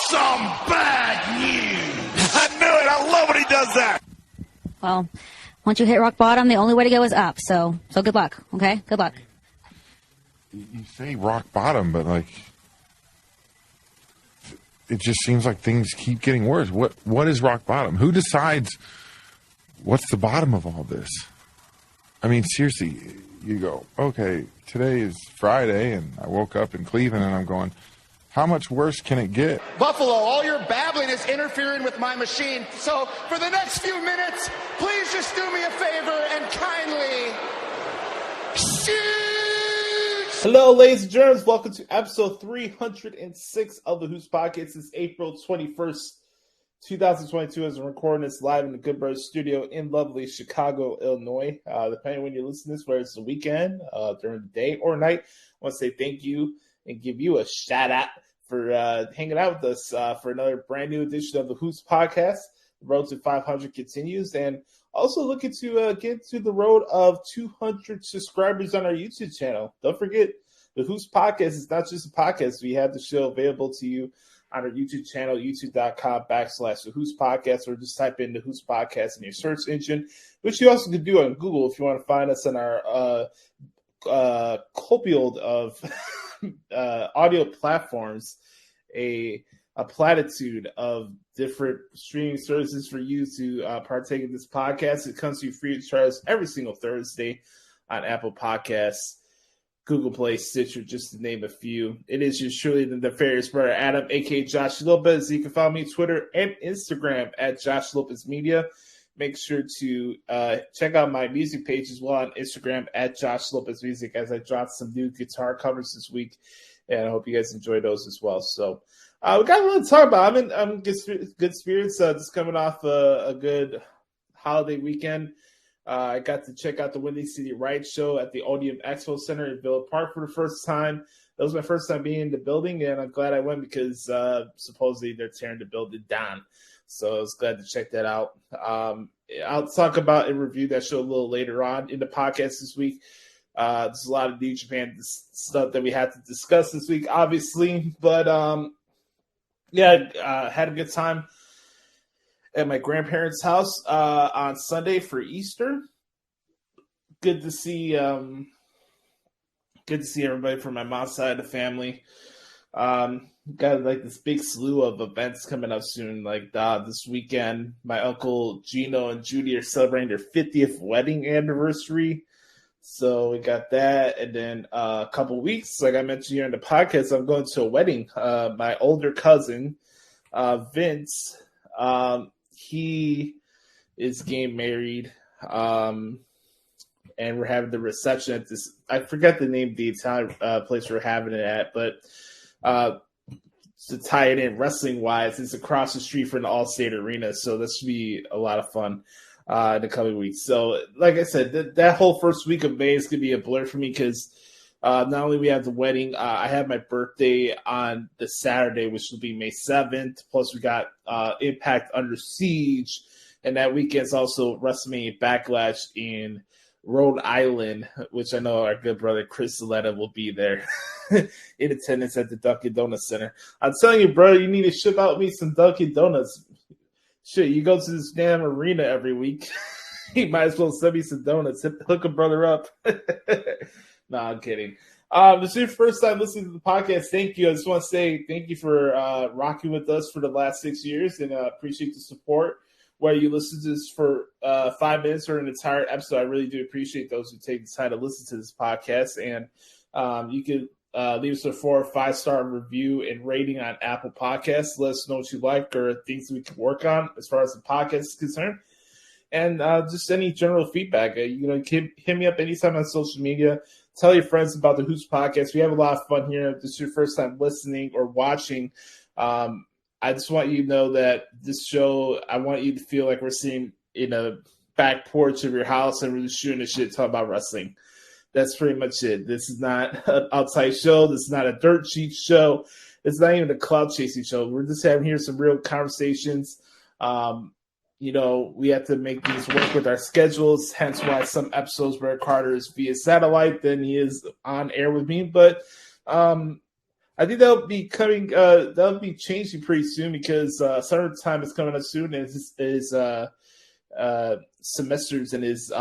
some bad news. I knew it. I love when he does that. Well, once you hit rock bottom, the only way to go is up. So good luck, okay? Good luck. You say rock bottom, but, like, it just seems like things keep getting worse. What is rock bottom? Who decides what's the bottom of all this? I mean, seriously, you go, okay, today is Friday, and I woke up in Cleveland, and I'm going, how much worse can it get? Buffalo, all your babbling is interfering with my machine. So for the next few minutes, please just do me a favor and kindly shoot. Hello, ladies and gentlemen. Welcome to episode 306 of the Hoots Podcast. It's April 21st, 2022, as we're recording this live in the Gilbert studio in lovely Chicago, Illinois. Depending on when you listen to this, whether it's the weekend, during the day or night, I want to say thank you and give you a shout out for hanging out with us for another brand new edition of the Hoots Podcast. The road to 500 continues, and also looking to get to the road of 200 subscribers on our YouTube channel. Don't forget, the Hoots Podcast is not just a podcast. We have the show available to you on our YouTube channel, youtube.com/the Hoots Podcast, or just type in the Hoots Podcast in your search engine, which you also can do on Google if you want to find us on our copial of audio platforms, a platitude of different streaming services for you to partake in this podcast. It comes to you free of charge every single Thursday on Apple Podcasts, Google Play, Stitcher, just to name a few. It is just truly the nefarious brother Adam, aka Joshie Lopez. You can follow me on Twitter and Instagram at Josh Lopez Media. Make sure to check out my music page as well on Instagram at Josh Lopez Music, as I dropped some new guitar covers this week, and I hope you guys enjoy those as well. So we got a lot to talk about. I'm in good spirits. Just coming off a good holiday weekend. I got to check out the Windy City Riot show at the Odeum Expo Center in Villa Park for the first time. That was my first time being in the building, and I'm glad I went because supposedly they're tearing the building down. So I was glad to check that out. I'll talk about and review that show a little later on in the podcast this week. There's a lot of New Japan stuff that we had to discuss this week, obviously. But, had a good time at my grandparents' house on Sunday for Easter. Good to see everybody from my mom's side of the family. Got like this big slew of events coming up soon. Like this weekend, my uncle Gino and Judy are celebrating their 50th wedding anniversary. So we got that. And then a couple weeks, like I mentioned here in the podcast, I'm going to a wedding. My older cousin, Vince, he is getting married. And we're having the reception at this, I forget the name of the Italian place we're having it at, but to tie it in wrestling-wise, it's across the street from the Allstate Arena, so this should be a lot of fun in the coming weeks. So, like I said, that whole first week of May is going to be a blur for me because not only we have the wedding, I have my birthday on the Saturday, which will be May 7th, plus we got Impact Under Siege, and that weekend's also WrestleMania Backlash in Rhode Island, which I know our good brother Chris Saletta will be there in attendance at the Dunkin' Donuts Center. I'm telling you, bro, you need to ship out me some Dunkin' Donuts. Shit, you go to this damn arena every week. You might as well send me some donuts. Hook a brother up. No, I'm kidding. This is your first time listening to the podcast. Thank you. I just want to say thank you for rocking with us for the last 6 years, and appreciate the support. Whether you listen to this for 5 minutes or an entire episode, I really do appreciate those who take the time to listen to this podcast. And you can leave us a 4 or 5 star review and rating on Apple Podcasts. Let us know what you like or things we can work on as far as the podcast is concerned. And just any general feedback. Hit me up anytime on social media. Tell your friends about the Hoots Podcast. We have a lot of fun here. If this is your first time listening or watching, I just want you to know that this show, I want you to feel like we're sitting in a back porch of your house and we're just shooting the shit, talking about wrestling. That's pretty much it. This is not an outside show. This is not a dirt sheet show. It's not even a cloud chasing show. We're just having here some real conversations. We have to make these work with our schedules, hence why some episodes where Carter is via satellite than he is on air with me. But I think that'll be coming. That'll be changing pretty soon because summertime is coming up soon, and his semesters and his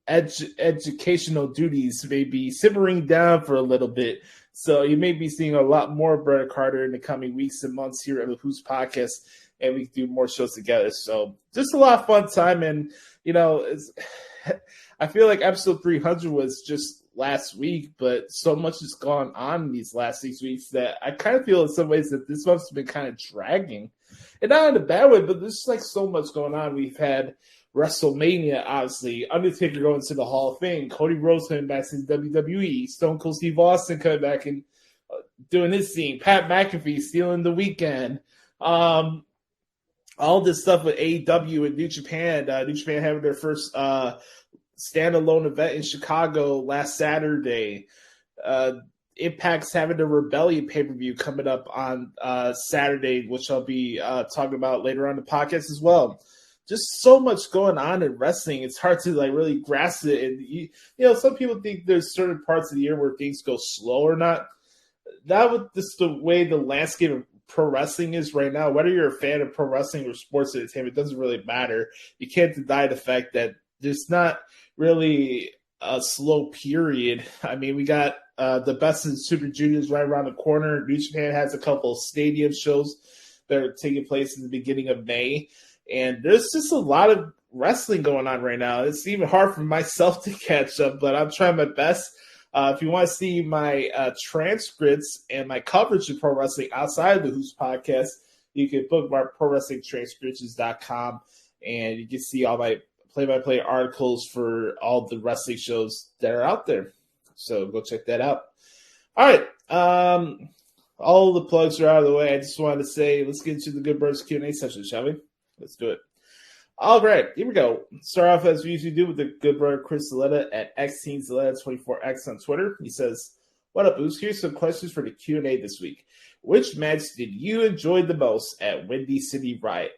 educational duties may be simmering down for a little bit. So you may be seeing a lot more of Brett Carter in the coming weeks and months here at the Hoots podcast, and we can do more shows together. So just a lot of fun time, and I feel like episode 300 was just last week, but so much has gone on in these last 6 weeks that I kind of feel in some ways that this month's been kind of dragging. And not in a bad way, but there's like so much going on. We've had WrestleMania, obviously, Undertaker going to the Hall of Fame, Cody Rhodes coming back to the WWE, Stone Cold Steve Austin coming back and doing his thing, Pat McAfee stealing the weekend, all this stuff with AEW and New Japan. New Japan having their first standalone event in Chicago last Saturday. Impact's having the Rebellion pay-per-view coming up on Saturday, which I'll be talking about later on the podcast as well. Just so much going on in wrestling. It's hard to like really grasp it. And some people think there's certain parts of the year where things go slow or not. That was just the way the landscape of pro wrestling is right now. Whether you're a fan of pro wrestling or sports entertainment, it doesn't really matter. You can't deny the fact that there's not really a slow period. I mean, we got the Best in Super Juniors right around the corner. New Japan has a couple of stadium shows that are taking place in the beginning of May. And there's just a lot of wrestling going on right now. It's even hard for myself to catch up, but I'm trying my best. If you want to see my transcripts and my coverage of pro wrestling outside of the Hoots podcast, you can bookmark ProWrestlingTranscriptions.com, and you can see all my play-by-play articles for all the wrestling shows that are out there. So go check that out. All right. All the plugs are out of the way. I just wanted to say, let's get into the Good Birds Q&A session, shall we? Let's do it. All right, here we go. Start off as we usually do with the good brother Chris Zaletta at XTeenZaletta24X on Twitter. He says, "What up, Boost? Here's some questions for the Q&A this week. Which match did you enjoy the most at Windy City Riot?"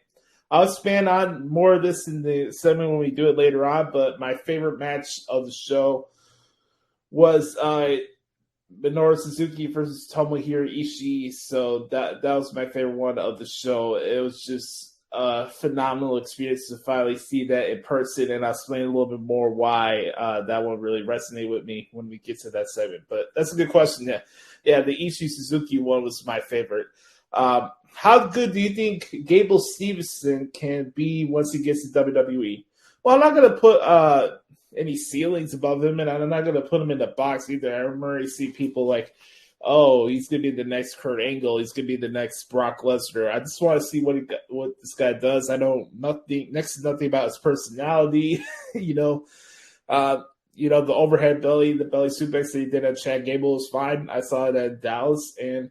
I'll expand on more of this in the segment when we do it later on, but my favorite match of the show was Minoru Suzuki versus Tomohiro Ishii. So that was my favorite one of the show. It was just a phenomenal experience to finally see that in person, and I'll explain a little bit more why that one really resonated with me when we get to that segment. But that's a good question. Yeah, the Ishii Suzuki one was my favorite. How good do you think Gable Stevenson can be once he gets to WWE? Well, I'm not going to put any ceilings above him, and I'm not going to put him in the box either. I already see people like, oh, he's going to be the next Kurt Angle. He's going to be the next Brock Lesnar. I just want to see what this guy does. I know next to nothing about his personality. The overhead belly, the belly suplex that he did at Chad Gable was fine. I saw it at Dallas, and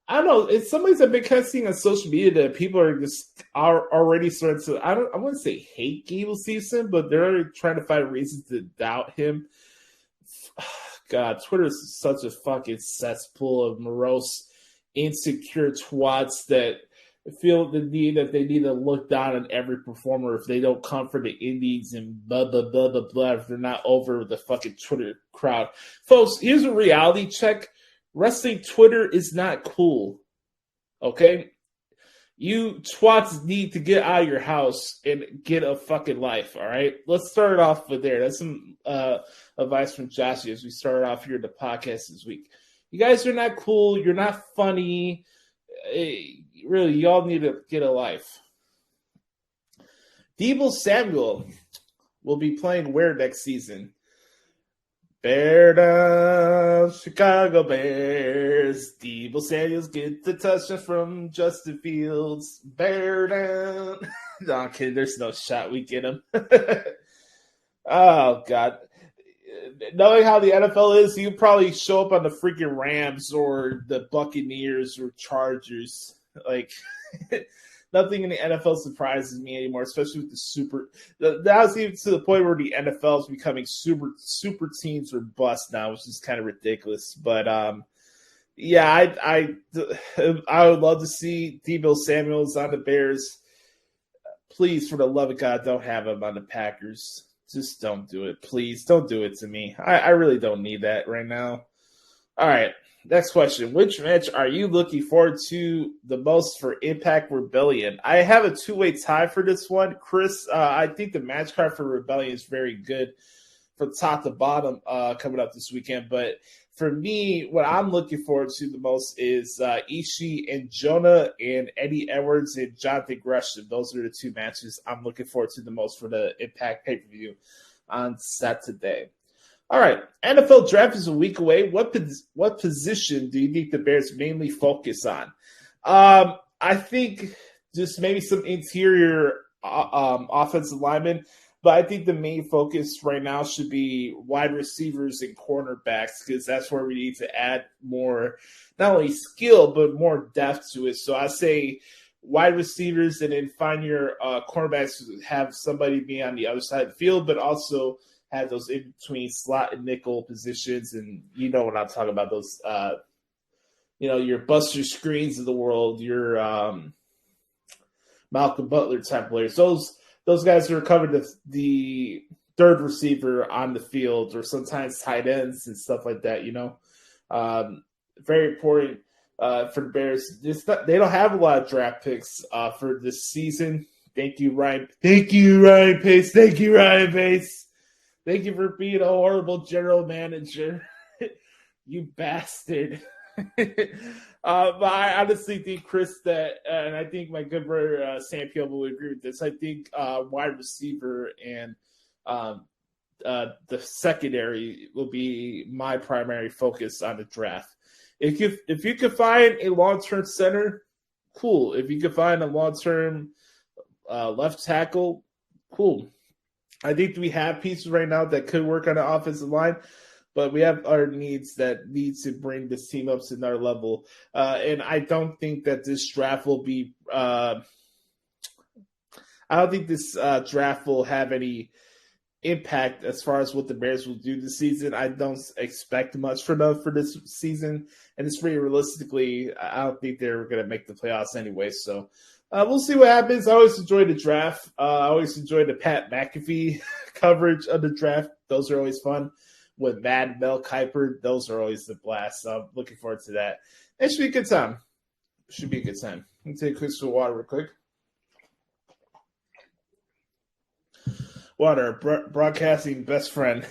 I don't know. It's some ways I've been kind of seeing on social media that people are already starting to, I wouldn't say hate Gable Stevenson, but they're already trying to find reasons to doubt him. God, Twitter is such a fucking cesspool of morose, insecure twats that feel the need that they need to look down on every performer if they don't come for the indies and blah, blah, blah, blah, blah, if they're not over the fucking Twitter crowd. Folks, here's a reality check. Wrestling Twitter is not cool, okay? You twats need to get out of your house and get a fucking life, all right? Let's start off with there. That's some advice from Joshie as we start off here the podcast this week. You guys are not cool. You're not funny. Really, y'all need to get a life. Deebo Samuel will be playing where next season? Bear down, Chicago Bears. Deebo Samuels get the touchdown from Justin Fields. Bear down. No, I'm kidding. There's no shot we get him. Oh, God. Knowing how the NFL is, you probably show up on the freaking Rams or the Buccaneers or Chargers. Like, nothing in the NFL surprises me anymore, especially with the super. That was even to the point where the NFL is becoming super teams or bust now, which is kind of ridiculous. But yeah, I would love to see Deebo Samuels on the Bears. Please, for the love of God, don't have him on the Packers. Just don't do it, please. Don't do it to me. I really don't need that right now. All right, Next question. Which match are you looking forward to the most for Impact Rebellion? I have a two-way tie for this one. Chris, I think the match card for Rebellion is very good from top to bottom coming up this weekend. But for me, what I'm looking forward to the most is Ishii and Jonah and Eddie Edwards and Jonathan Gresham. Those are the two matches I'm looking forward to the most for the Impact pay-per-view on Saturday. All right, NFL draft is a week away. What position do you think the Bears mainly focus on? I think just maybe some interior offensive linemen, but I think the main focus right now should be wide receivers and cornerbacks because that's where we need to add more, not only skill, but more depth to it. So I say wide receivers and then find your cornerbacks to have somebody be on the other side of the field, but also have those in between slot and nickel positions, and you know what I'm talking about. Those, your Buster Screens of the world, your Malcolm Butler type players. Those guys are covered the third receiver on the field, or sometimes tight ends and stuff like that. Very important for the Bears. They don't have a lot of draft picks for this season. Thank you, Ryan. Thank you, Ryan Pace. Thank you, Ryan Pace. Thank you for being a horrible general manager, you bastard. But I honestly think, Chris, that, and I think my good brother Sam Pioba would agree with this, I think wide receiver and the secondary will be my primary focus on the draft. If you could find a long-term center, cool. If you could find a long-term left tackle, cool. I think we have pieces right now that could work on the offensive line, but we have our needs that need to bring this team up to another level. And I don't think that this draft will be I don't think this draft will have any impact as far as what the Bears will do this season. I don't expect much for this season. And it's pretty realistically, I don't think they're going to make the playoffs anyway. So we'll see what happens. I always enjoy the draft. I always enjoy the Pat McAfee coverage of the draft. Those are always fun. With Mad Mel Kiper, those are always the blast. So I'm looking forward to that. It should be a good time. Let me take a quick sip of water real quick. Water, broadcasting best friend.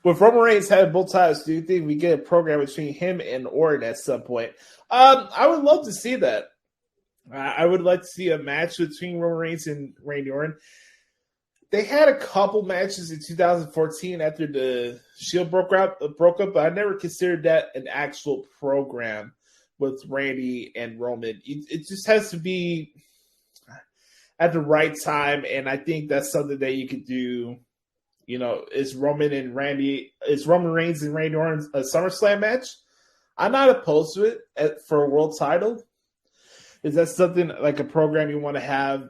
With Roman Reigns having both titles, do you think we get a program between him and Orton at some point? I would love to see that. I would like to see a match between Roman Reigns and Randy Orton. They had a couple matches in 2014 after the Shield broke up, but I never considered that an actual program with Randy and Roman. It just has to be at the right time, and I think that's something that you could do. Is Roman Reigns and Randy Orton a SummerSlam match? I'm not opposed to it for a world title. Is that something like a program you want to have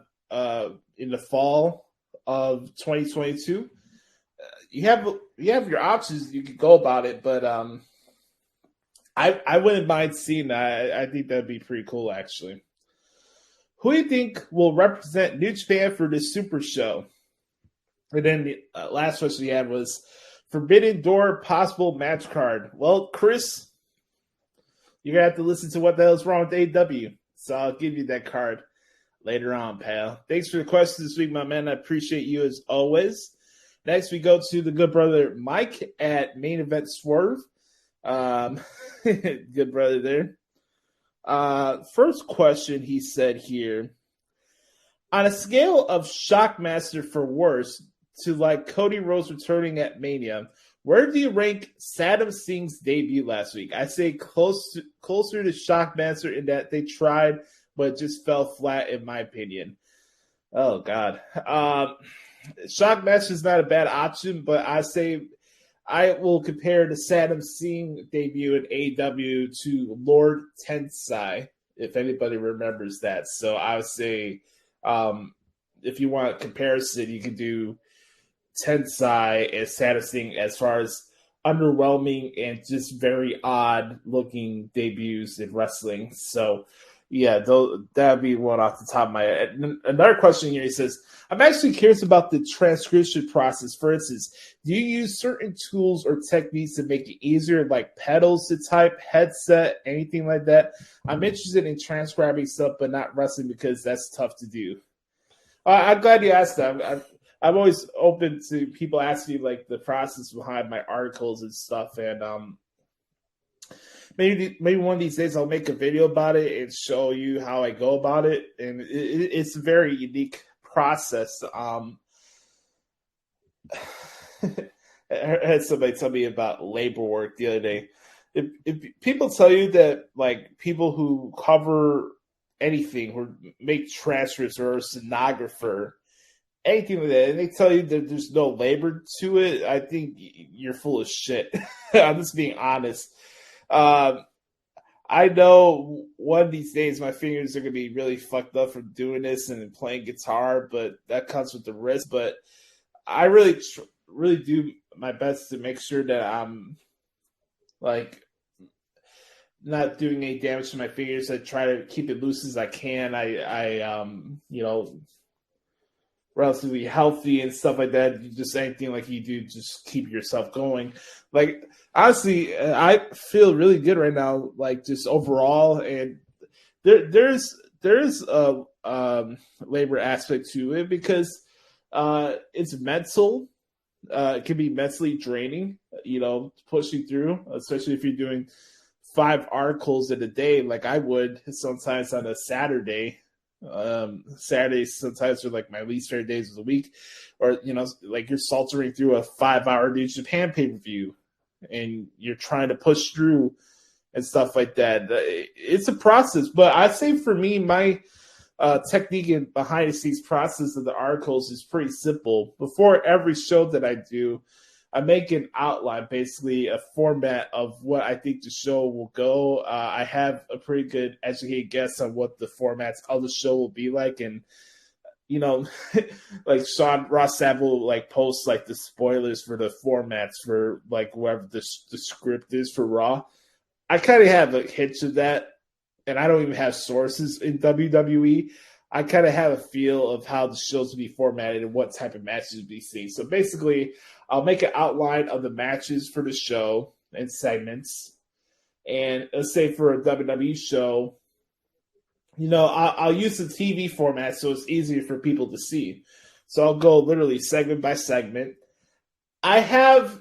in the fall of 2022? You have your options. You could go about it, but I wouldn't mind seeing that. I think that'd be pretty cool, actually. Who do you think will represent New Japan for this Super Show? And then the last question we had was Forbidden Door possible match card. Well, Chris, you're going to have to listen to what the hell is wrong with AEW. So I'll give you that card later on, pal. Thanks for the questions this week, my man. I appreciate you as always. Next, we go to the good brother Mike at Main Event Swerve. Good brother there. First question he said here. On a scale of Shockmaster for worse to like Cody Rhodes returning at Mania, where do you rank Saddam Singh's debut last week? I say closer to Shockmaster in that they tried, but just fell flat, in my opinion. Oh, God. Shockmaster is not a bad option, but I say I will compare the Saddam Singh debut in AEW to Lord Tensai, if anybody remembers that. So I would say if you want a comparison, you can do Tensai and Saddam Singh as far as underwhelming and just very odd looking debuts in wrestling. So Yeah, that would be one off the top of my head. And another question here, he says, I'm actually curious about the transcription process. For instance, do you use certain tools or techniques to make it easier, like pedals to type, headset, anything like that? I'm interested in transcribing stuff, but not wrestling because that's tough to do. I'm glad you asked that. I'm always open to people asking like the process behind my articles and stuff, and maybe one of these days I'll make a video about it and show you how I go about it. And it's a very unique process. I had somebody tell me about labor work the other day. If people tell you that, like, people who cover anything, or make transcripts, or a stenographer, anything like that, and they tell you that there's no labor to it, I think you're full of shit. I'm just being honest. I know one of these days my fingers are going to be really fucked up from doing this and playing guitar, but that comes with the risk. But I really do my best to make sure that I'm, like, not doing any damage to my fingers. I try to keep it loose as I can. I relatively healthy and stuff like that. Just anything like you do, just keep yourself going. Like, honestly, I feel really good right now, like, just overall. And there's a labor aspect to it because it's mental. It can be mentally draining, pushing through, especially if you're doing 5 articles in a day, like I would sometimes on a Saturday. Saturdays sometimes are like my least favorite days of the week, or like you're saltering through a 5-hour New Japan pay-per-view and you're trying to push through and stuff like that. It's a process, but I'd say for me, my technique and behind the scenes process of the articles is pretty simple. Before every show that I do, I make an outline, basically a format of what I think the show will go. I have a pretty good educated guess on what the formats of the show will be like. And, like Ross Sapp will like post like the spoilers for the formats for like whatever the script is for Raw. I kind of have a hitch of that, and I don't even have sources in WWE. I kind of have a feel of how the shows will be formatted and what type of matches we'll be seeing. So basically, I'll make an outline of the matches for the show and segments. And let's say for a WWE show, I'll use the TV format so it's easier for people to see. So I'll go literally segment by segment. I have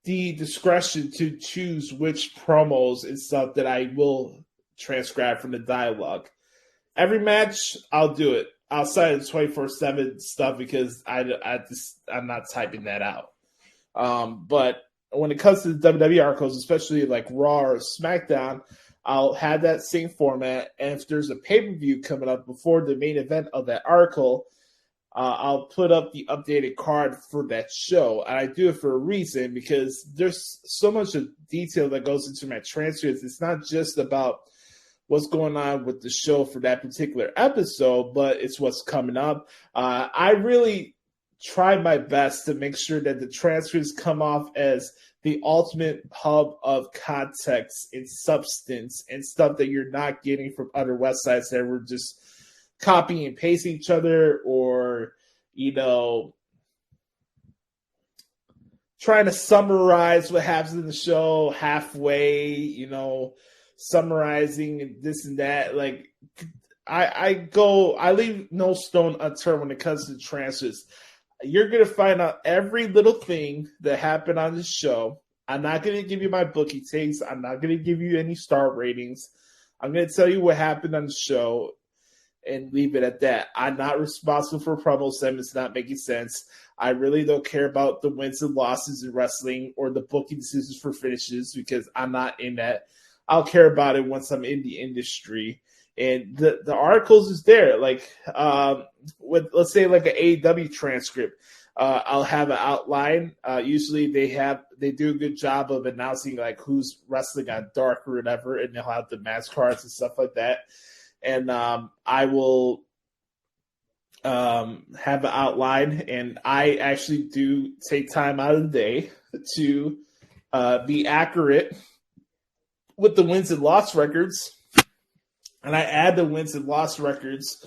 the discretion to choose which promos and stuff that I will transcribe from the dialogue. Every match, I'll do it outside of the 24/7 stuff because I'm not typing that out. But when it comes to the WWE articles, especially like Raw or SmackDown, I'll have that same format. And if there's a pay-per-view coming up before the main event of that article, I'll put up the updated card for that show. And I do it for a reason, because there's so much of detail that goes into my transcripts. It's not just about what's going on with the show for that particular episode, but it's what's coming up. I really tried my best to make sure that the transcripts come off as the ultimate hub of context and substance and stuff that you're not getting from other websites that were just copying and pasting each other, or, trying to summarize what happens in the show halfway, summarizing this and that. Like, I leave no stone unturned when it comes to transcripts. You're going to find out every little thing that happened on the show. I'm not going to give you my booking takes. I'm not going to give you any star ratings. I'm going to tell you what happened on the show and leave it at that. I'm not responsible for promo segments not making sense. I really don't care about the wins and losses in wrestling or the booking decisions for finishes, because I'm not in that. I'll care about it once I'm in the industry. And the articles is there. Like, let's say like an AEW transcript, I'll have an outline. Usually they do a good job of announcing like who's wrestling on Dark or whatever, and they'll have the match cards and stuff like that. And I will have an outline, and I actually do take time out of the day to be accurate with the wins and loss records. and I add the wins and loss records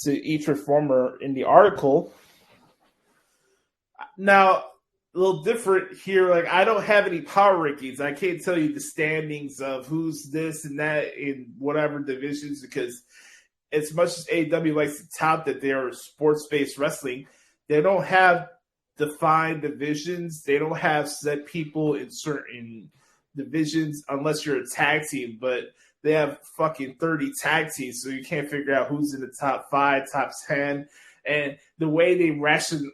to each performer in the article. Now, a little different here. Like, I don't have any power rankings. I can't tell you the standings of who's this and that in whatever divisions, because as much as AEW likes to tout that they are sports-based wrestling, they don't have defined divisions. They don't have set people in certain divisions unless you're a tag team, but they have fucking 30 tag teams, so you can't figure out who's in the top 5, top 10. And the way they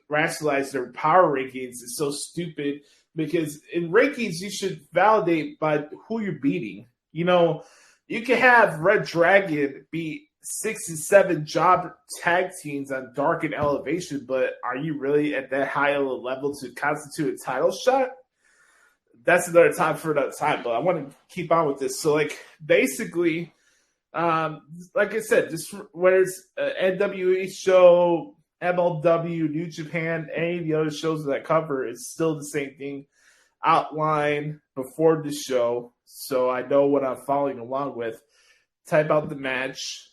rationalize their power rankings is so stupid, because in rankings, you should validate by who you're beating. You know, you can have Red Dragon beat 6 and 7 job tag teams on Dark and Elevation, but are you really at that high of a level to constitute a title shot? That's another time for another time, but I want to keep on with this. So, like, basically, like I said, just whether it's an NWE show, MLW, New Japan, any of the other shows that I cover, it's still the same thing outlined before the show, so I know what I'm following along with. Type out the match.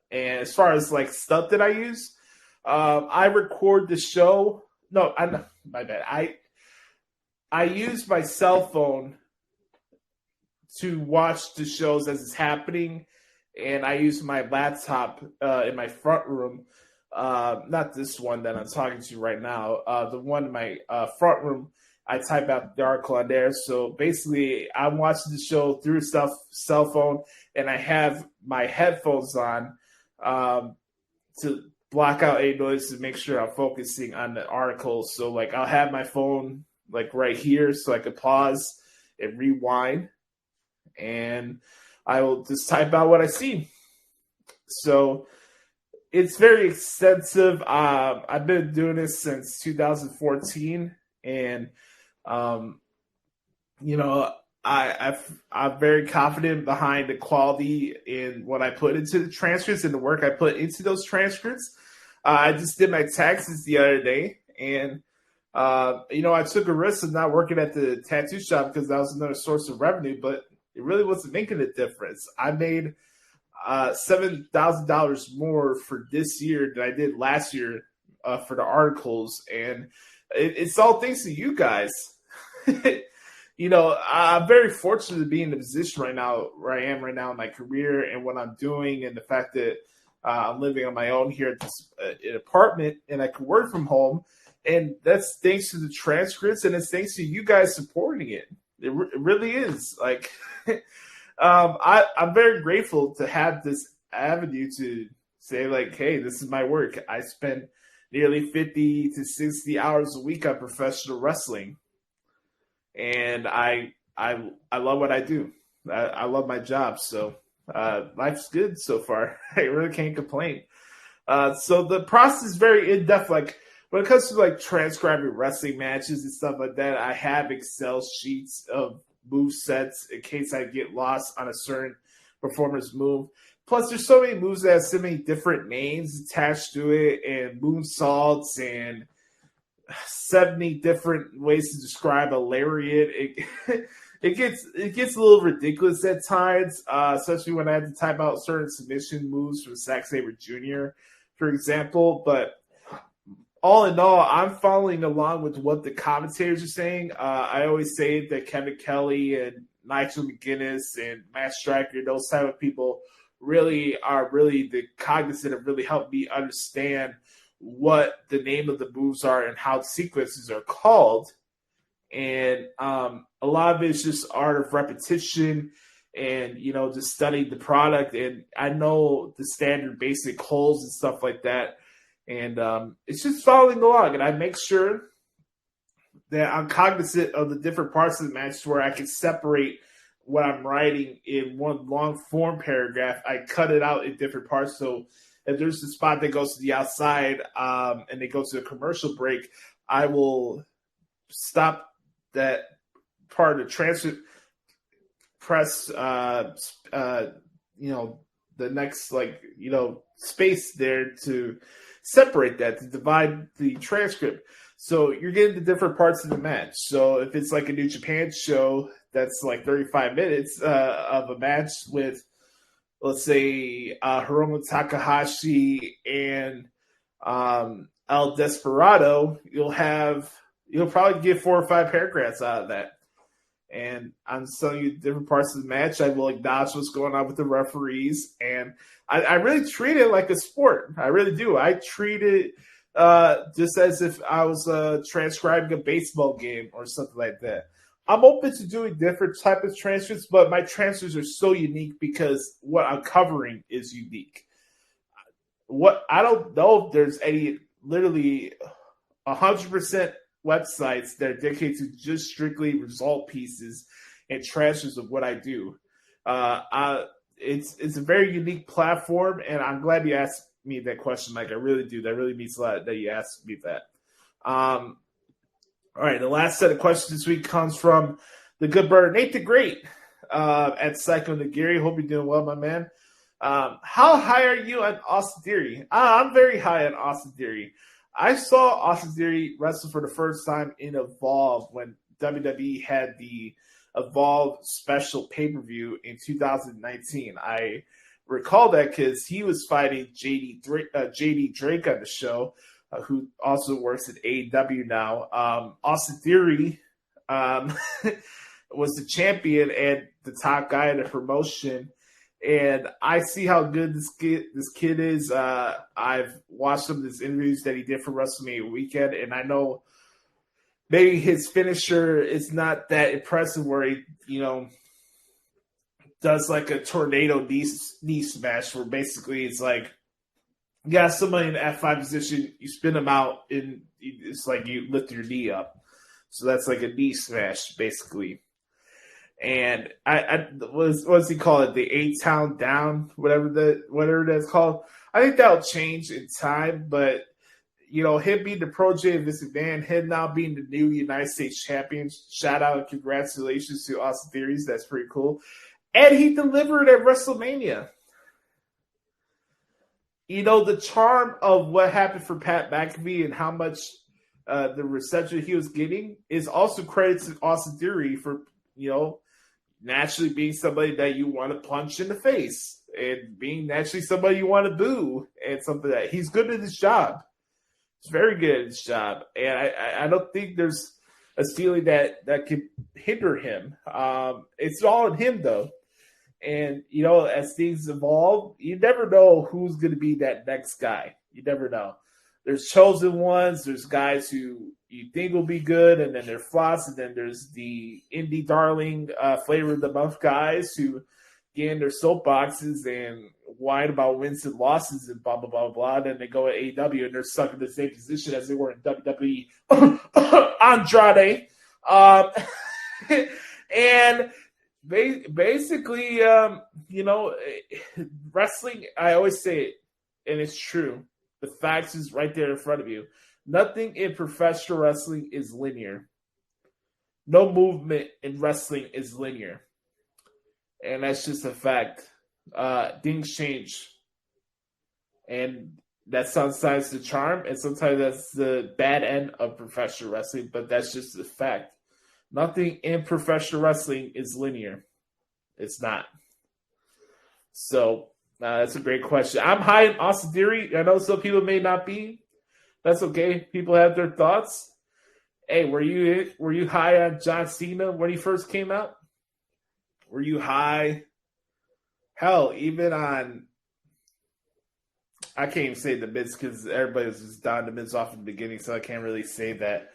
And as far as, like, stuff that I use, I record the show. No, my bad. I use my cell phone to watch the shows as it's happening, and I use my laptop in my front room. Not this one that I'm talking to right now. The one in my front room, I type out the article on there. So basically, I'm watching the show through cell phone, and I have my headphones on to block out any noise to make sure I'm focusing on the article. So, like, I'll have my phone, like, right here so I could pause and rewind, and I will just type out what I see. So it's very extensive. I've been doing this since 2014, and you know, I'm very confident behind the quality in what I put into the transcripts and the work I put into those transcripts. I just did my taxes the other day, and you know, I took a risk of not working at the tattoo shop because that was another source of revenue, but it really wasn't making a difference. I made $7,000 more for this year than I did last year for the articles, and it's all thanks to you guys. You know, I'm very fortunate to be in the position right now where I am right now in my career and what I'm doing, and the fact that I'm living on my own here at this apartment, and I can work from home. And that's thanks to the transcripts, and it's thanks to you guys supporting it. It really is. Like, I'm very grateful to have this avenue to say, like, hey, this is my work. I spend nearly 50 to 60 hours a week on professional wrestling, and I love what I do. I love my job, so life's good so far. I really can't complain. So the process is very in-depth. Like, when it comes to, like, transcribing wrestling matches and stuff like that, I have Excel sheets of move sets in case I get lost on a certain performer's move. Plus, there's so many moves that have so many different names attached to it, and moonsaults, and 70 different ways to describe a lariat. It gets a little ridiculous at times, especially when I have to type out certain submission moves from Zack Sabre Jr., for example. But all in all, I'm following along with what the commentators are saying. I always say that Kevin Kelly and Nigel McGuinness and Matt Striker, those type of people, really are the cognizant of really helped me understand what the name of the moves are and how sequences are called. And a lot of it is just art of repetition and, you know, just studying the product. And I know the standard basic holds and stuff like that. And it's just following along. And I make sure that I'm cognizant of the different parts of the match where I can separate what I'm writing in one long form paragraph. I cut it out in different parts. So if there's a spot that goes to the outside and they go to a commercial break, I will stop that part of the transcript, press, you know, the next, like, you know, space there to separate that, to divide the transcript. So you're getting the different parts of the match. So if it's like a New Japan show that's like 35 minutes of a match with let's say Hiromu Takahashi and El Desperado, you'll probably get 4 or 5 paragraphs out of that. And I'm telling you different parts of the match. I will acknowledge what's going on with the referees. And I really treat it like a sport. I really do. I treat it just as if I was transcribing a baseball game or something like that. I'm open to doing different type of transfers, but my transfers are so unique because what I'm covering is unique. I don't know if there's any literally 100% websites that are dedicated to just strictly result pieces and transfers of what I do. It's a very unique platform, and I'm glad you asked me that question, Mike. I really do. That really means a lot that you asked me that. All right, the last set of questions this week comes from the good brother Nate the Great at Psycho Nagiri. Hope you're doing well, my man. How high are you on Austin Theory? I'm very high on Austin Theory. I saw Austin Theory wrestle for the first time in Evolve when WWE had the Evolve special pay-per-view in 2019. I recall that because he was fighting JD Drake on the show, who also works at AEW now. Austin Theory was the champion and the top guy in the promotion. And I see how good this kid is. I've watched some of his interviews that he did for WrestleMania weekend, and I know maybe his finisher is not that impressive where he, does like a tornado knee smash where basically it's like you got somebody in the F5 position, you spin them out, and it's like you lift your knee up. So that's like a knee smash, basically. And I what's he call it? The 8-town down, whatever that's called. I think that'll change in time, but him being the protege of Vince McMahon, him now being the new United States champion. Shout out and congratulations to Austin Theory. That's pretty cool. And he delivered at WrestleMania. The charm of what happened for Pat McAfee and how much the reception he was getting is also credit to Austin Theory for naturally being somebody that you want to punch in the face and being naturally somebody you want to boo and something that he's good at his job. He's very good at his job. And I don't think there's a ceiling that can hinder him. It's all in him though. And, as things evolve, you never know who's going to be that next guy. You never know. There's chosen ones. There's guys who you think will be good, and then there's flops, and then there's the indie darling flavor of the month guys who get in their soapboxes and whine about wins and losses and blah, blah, blah, blah. Then they go to AEW, and they're stuck in the same position as they were in WWE. Andrade. And basically, wrestling, I always say it, and it's true. The facts is right there in front of you. Nothing in professional wrestling is linear. No movement in wrestling is linear. And that's just a fact. Things change. And that's sometimes the charm, and sometimes that's the bad end of professional wrestling, but that's just the fact. Nothing in professional wrestling is linear. It's not. So, that's a great question. I'm high in Austin Theory. I know some people may not be. That's okay. People have their thoughts. Hey, were you high on John Cena when he first came out? Were you high? Hell, even on... I can't even say the Miz because everybody was just down the Miz off in the beginning, so I can't really say that.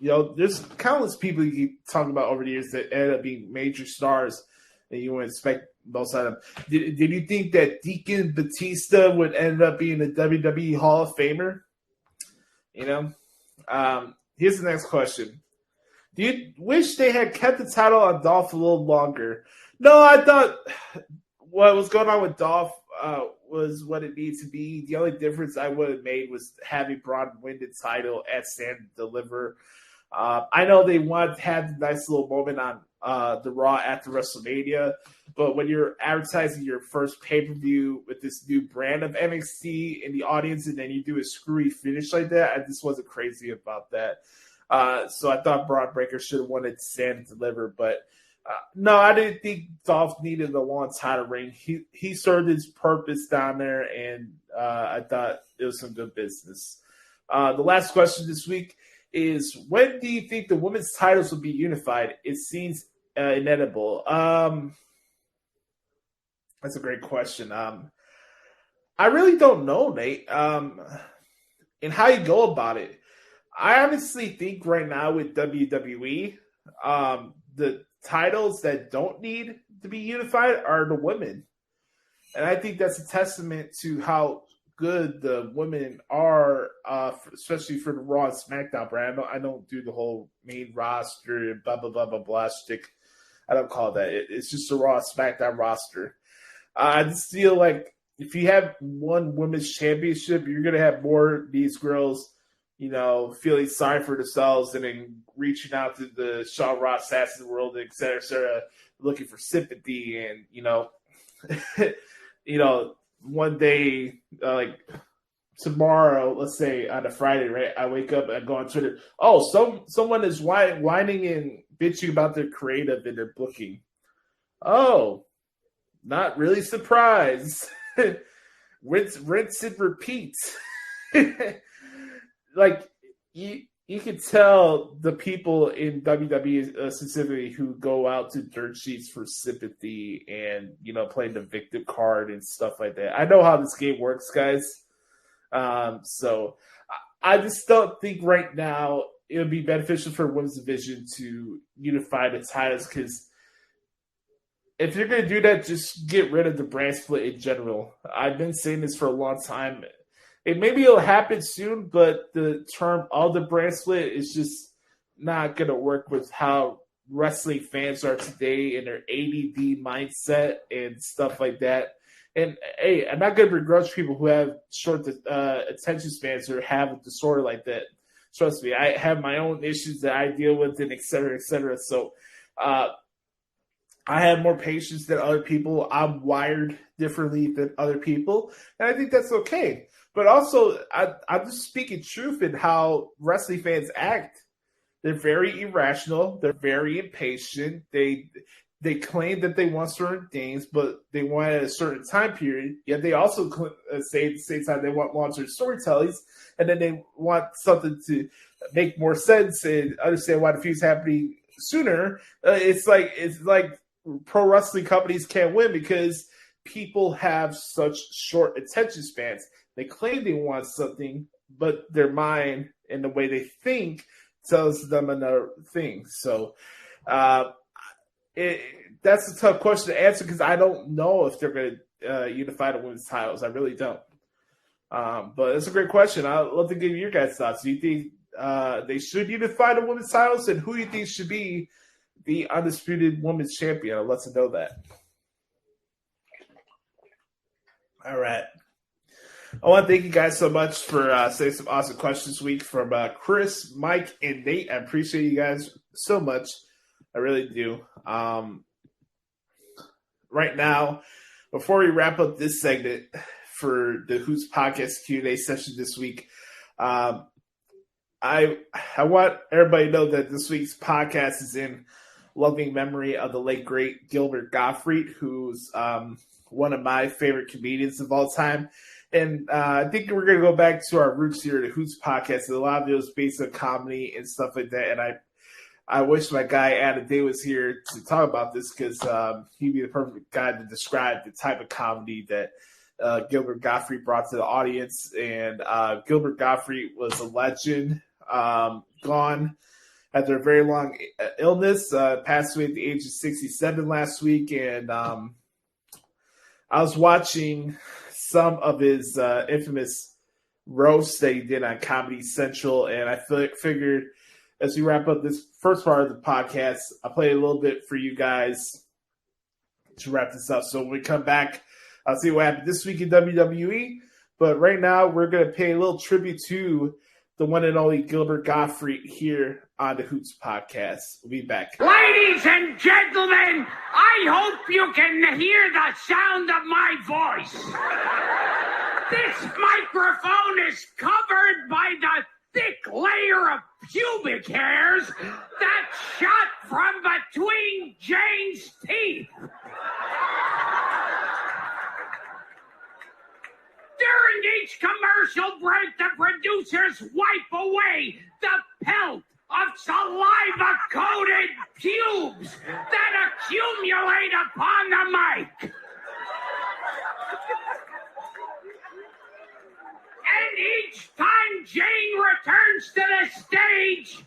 There's countless people you keep talking about over the years that ended up being major stars that you wouldn't expect most of them. Did you think that Deacon Batista would end up being a WWE Hall of Famer? Here's the next question. Do you wish they had kept the title on Dolph a little longer? No, I thought what was going on with Dolph was what it needs to be. The only difference I would have made was having Braun win the title at Stand and Deliver. I know they wanted to have a nice little moment on the Raw after WrestleMania, but when you're advertising your first pay-per-view with this new brand of NXT in the audience and then you do a screwy finish like that, I just wasn't crazy about that. So I thought Braun Breaker should have won it Stand and Deliver, but No, I didn't think Dolph needed a long title reign. He served his purpose down there, and I thought it was some good business. The last question this week is, when do you think the women's titles will be unified? It seems inevitable. That's a great question. I really don't know, Nate, and how you go about it. I honestly think right now with WWE, the titles that don't need to be unified are the women. And I think that's a testament to how good the women are, especially for the Raw and SmackDown brand. I don't do the whole main roster and blah, blah, blah, blah, blah stick. I don't call that. It's just the Raw and SmackDown roster. I just feel like if you have one women's championship, you're going to have more of these girls, feeling sorry for themselves and then reaching out to the Shawn Ross Sass of the world, et cetera, looking for sympathy. And, one day, like tomorrow, let's say on a Friday, right, I wake up and go on Twitter. Oh, someone is whining and bitching about their creative and their booking. Oh, not really surprised. rinse and repeat. Like you can tell the people in WWE specifically who go out to dirt sheets for sympathy and playing the victim card and stuff like that. I know how this game works, guys. So I just don't think right now it would be beneficial for women's division to unify the titles, because if you're going to do that, just get rid of the brand split in general. I've been saying this for a long time. Maybe it'll happen soon, but the term of the brand split is just not going to work with how wrestling fans are today and their ADD mindset and stuff like that. And, hey, I'm not going to begrudge people who have short attention spans or have a disorder like that. Trust me, I have my own issues that I deal with, and et cetera, et cetera. So, I have more patience than other people. I'm wired differently than other people, and I think that's okay. But also, I'm just speaking truth in how wrestling fans act. They're very irrational. They're very impatient. They claim that they want certain things, but they want it at a certain time period. Yet they also say at the same time they want long-term storytellings, and then they want something to make more sense and understand why the feud's happening sooner. It's like pro wrestling companies can't win because people have such short attention spans. They claim they want something, but their mind and the way they think tells them another thing. So that's a tough question to answer, because I don't know if they're going to unify the women's titles. I really don't. But it's a great question. I'd love to give you your guys' thoughts. Do you think they should unify the women's titles, and who do you think should be the undisputed women's champion? I'll let us know that. All right. I want to thank you guys so much for saying some awesome questions this week from Chris, Mike, and Nate. I appreciate you guys so much. I really do. Right now, before we wrap up this segment for the Hoots podcast Q&A session this week, I want everybody to know that this week's podcast is in loving memory of the late, great Gilbert Gottfried, who's one of my favorite comedians of all time. And I think we're going to go back to our roots here, the Hoots podcast. A lot of it was based on comedy and stuff like that. And I wish my guy Adam Day was here to talk about this, because he'd be the perfect guy to describe the type of comedy that Gilbert Gottfried brought to the audience. And Gilbert Gottfried was a legend, gone after a very long illness, passed away at the age of 67 last week. And I was watching some of his infamous roasts that he did on Comedy Central, and I figured as we wrap up this first part of the podcast, I'll play a little bit for you guys to wrap this up. So when we come back, I'll see what happened this week in WWE. But right now, we're going to pay a little tribute to the one and only Gilbert Gottfried here on the Hoots podcast. We'll be back. Ladies and gentlemen, I hope you can hear the sound of my voice. This microphone is covered by the thick layer of pubic hairs that shot from between Jane's teeth. During each commercial break, the producers wipe away the pelt of saliva-coated pubes that accumulate upon the mic. And each time Jane returns to the stage,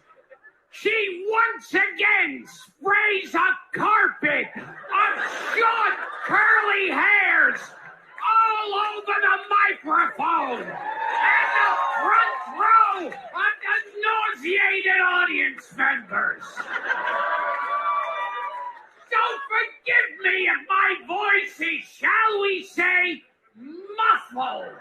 she once again sprays a carpet of short, curly hairs all over the microphone and the front row of the nauseated audience members. So forgive me if my voice is, shall we say, muffled.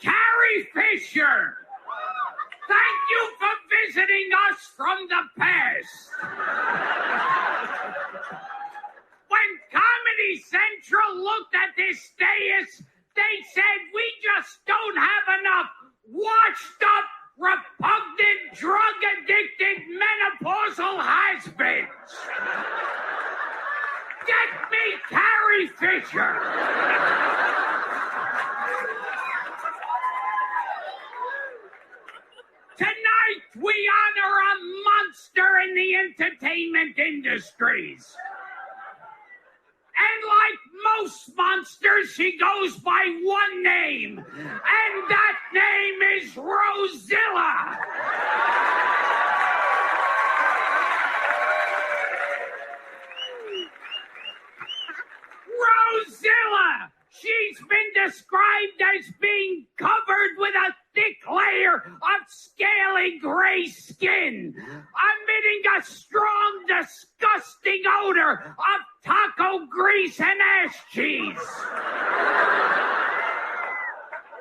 Carrie Fisher, thank you for visiting us from the past. When Comedy Central looked at this dais, they said we just don't have enough washed up, repugnant, drug-addicted, menopausal has-beens. Get me Carrie Fisher. Tonight, we honor a monster in the entertainment industries. And like most monsters, she goes by one name, and that name is Rosilla. Rosilla! She's been described as being covered with a thick layer of scaly gray skin, emitting a strong, disgusting odor of taco grease and ass cheese.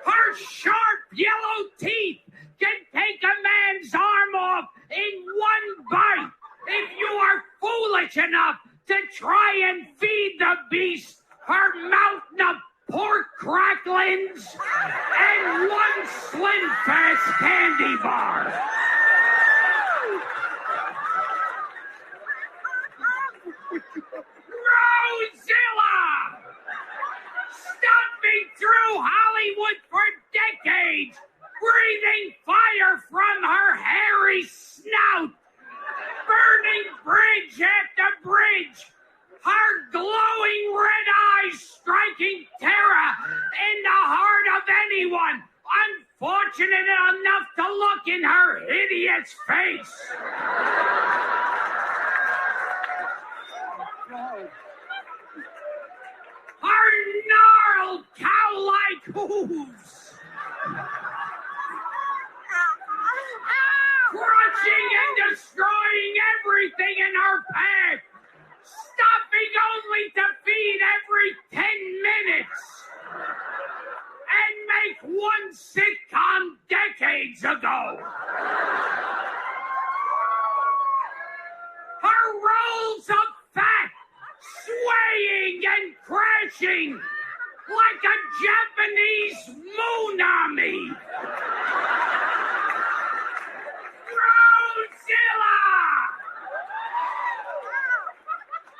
Her sharp yellow teeth can take a man's arm off in one bite if you are foolish enough to try and feed the beast her mountain of pork cracklings and one Slim Fast candy bar. Rosilla! Stomping through Hollywood for decades, breathing fire from her hairy snout, burning bridge after bridge, her glowing red eyes striking terror in the heart of anyone unfortunate enough to look in her hideous face. Her gnarled cow-like hooves, crushing and destroying everything in her path, stopping only to feed every 10 minutes and make one sitcom decades ago. Her rolls of fat swaying and crashing like a Japanese moonami. Rosilla!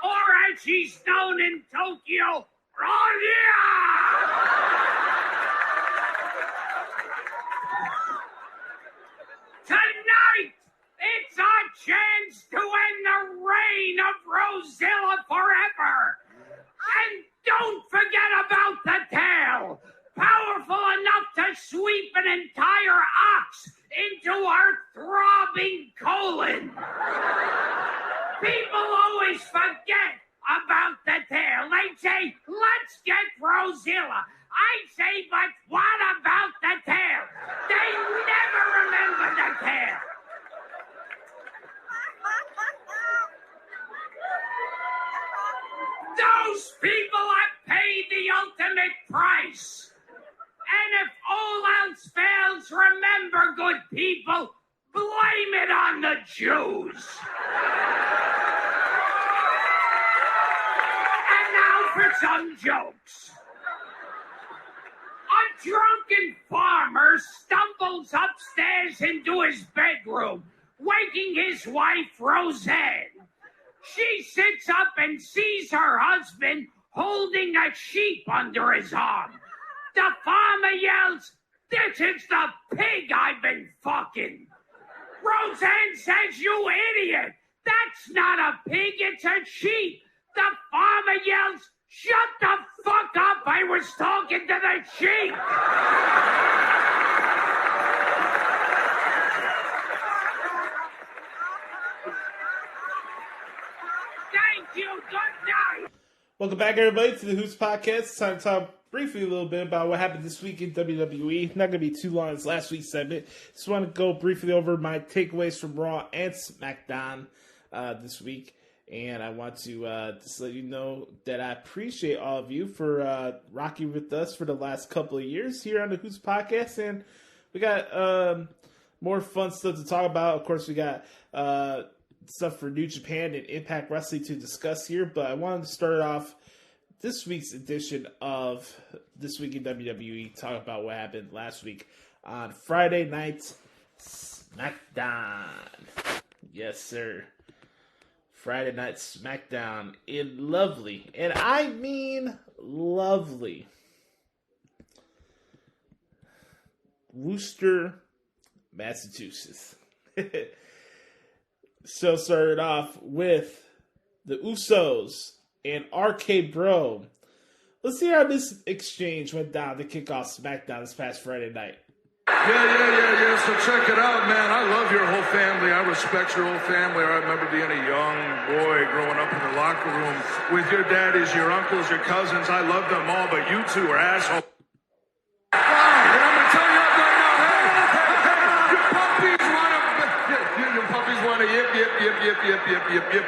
Or as she's known in Tokyo, Rodia! Tonight, it's our chance to end the reign of Rosilla forever. And don't forget about the tail, powerful enough to sweep an entire ox into her throbbing colon. People always forget about the tail. They say, let's get Rosilla. I say, but what about the tail? They never remember the tail. Those people have paid the ultimate price. And if all else fails, remember, good people, blame it on the Jews. for some jokes. A drunken farmer stumbles upstairs into his bedroom, waking his wife, Roseanne. She sits up and sees her husband holding a sheep under his arm. The farmer yells, "This is the pig I've been fucking." Roseanne says, "You idiot! That's not a pig, it's a sheep." The farmer yells, "Shut the fuck up! I was talking to the sheep!" Thank you. Good night. Welcome back, everybody, to the Hoots Podcast. It's time to talk briefly a little bit about what happened this week in WWE. Not going to be too long as last week's segment. Just want to go briefly over my takeaways from Raw and SmackDown this week. And I want to just let you know that I appreciate all of you for rocking with us for the last couple of years here on the Hoots Podcast. And we got more fun stuff to talk about. Of course, we got stuff for New Japan and Impact Wrestling to discuss here. But I wanted to start off this week's edition of This Week in WWE, talk about what happened last week on Friday Night SmackDown. Yes, sir. Friday Night SmackDown in lovely, and I mean lovely, Worcester, Massachusetts. So started off with the Usos and RK Bro. Let's see how this exchange went down to kick off SmackDown this past Friday night. Yeah. So check it out, man. I love your whole family. I respect your whole family. I remember being a young boy growing up in the locker room with your daddies, your uncles, your cousins. I love them all, but you two are assholes. And I'm going to tell you right now, hey, your puppies want to yip.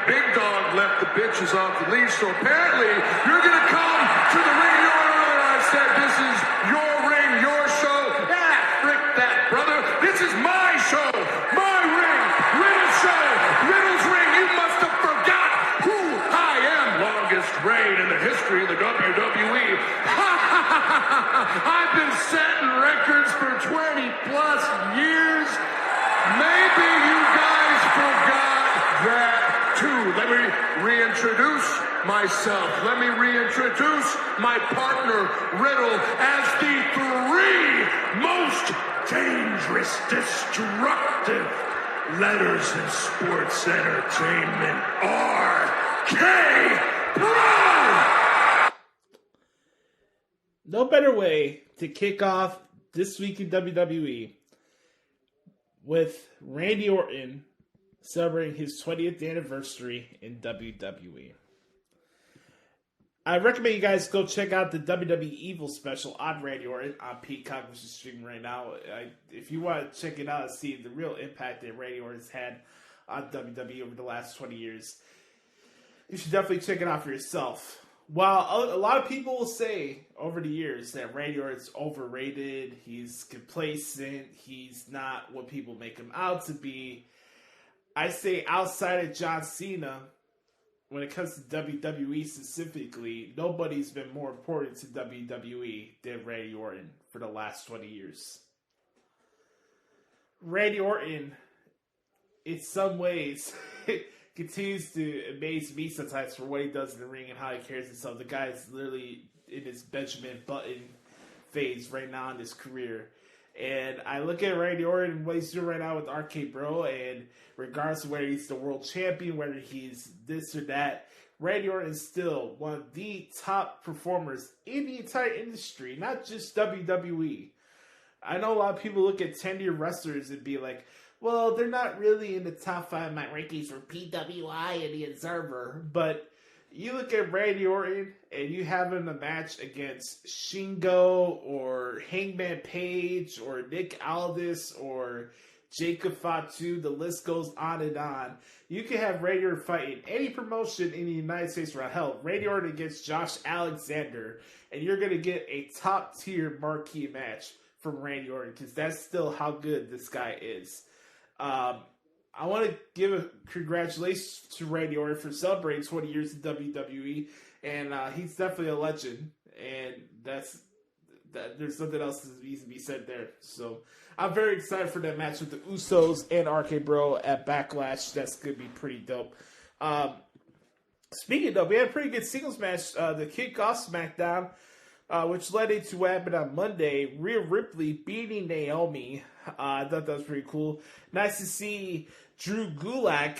Big dog left the bitches off the leash, so apparently you're going to come to the ring. I said, this is your ring, your show. Frick that, brother. This is my show, my ring, Riddle's show, Riddle's ring. You must have forgot who I am. Longest reign in the history of the WWE. I've been setting records for 20 plus years. Maybe you guys forgot that too. Let me reintroduce myself. Let me reintroduce my partner, Riddle, as the three most dangerous, destructive letters in sports entertainment. RK Bro! No better way to kick off This Week in WWE with Randy Orton celebrating his 20th anniversary in WWE. I recommend you guys go check out the WWE Evil special on Randy Orton on Peacock, which is streaming right now. If you want to check it out and see the real impact that Randy Orton's had on WWE over the last 20 years, you should definitely check it out for yourself. While a lot of people will say over the years that Randy Orton's overrated, he's complacent, he's not what people make him out to be, I say outside of John Cena, when it comes to WWE specifically, nobody's been more important to WWE than Randy Orton for the last 20 years. Randy Orton, in some ways, continues to amaze me sometimes for what he does in the ring and how he carries himself. The guy is literally in his Benjamin Button phase right now in his career. And I look at Randy Orton and what he's doing right now with RK Bro, and regardless of whether he's the world champion, whether he's this or that, Randy Orton is still one of the top performers in the entire industry, not just WWE. I know a lot of people look at 10-year wrestlers and be like, well, they're not really in the top 5 of my rankings for PWI and the Observer, but you look at Randy Orton and you have him in a match against Shingo or Hangman Page or Nick Aldis or Jacob Fatu, the list goes on and on. You can have Randy Orton fighting any promotion in the United States around. Hell, Randy Orton against Josh Alexander, and you're going to get a top-tier marquee match from Randy Orton because that's still how good this guy is. I want to give a congratulations to Randy Orton for celebrating 20 years in WWE and he's definitely a legend, and there's nothing else that needs to be said there. So I'm very excited for that match with the Usos and RK Bro at Backlash. That's going to be pretty dope. Speaking of, we had a pretty good singles match to kick off SmackDown, which led into what happened on Monday. Rhea Ripley beating Naomi. I thought that was pretty cool. Nice to see Drew Gulak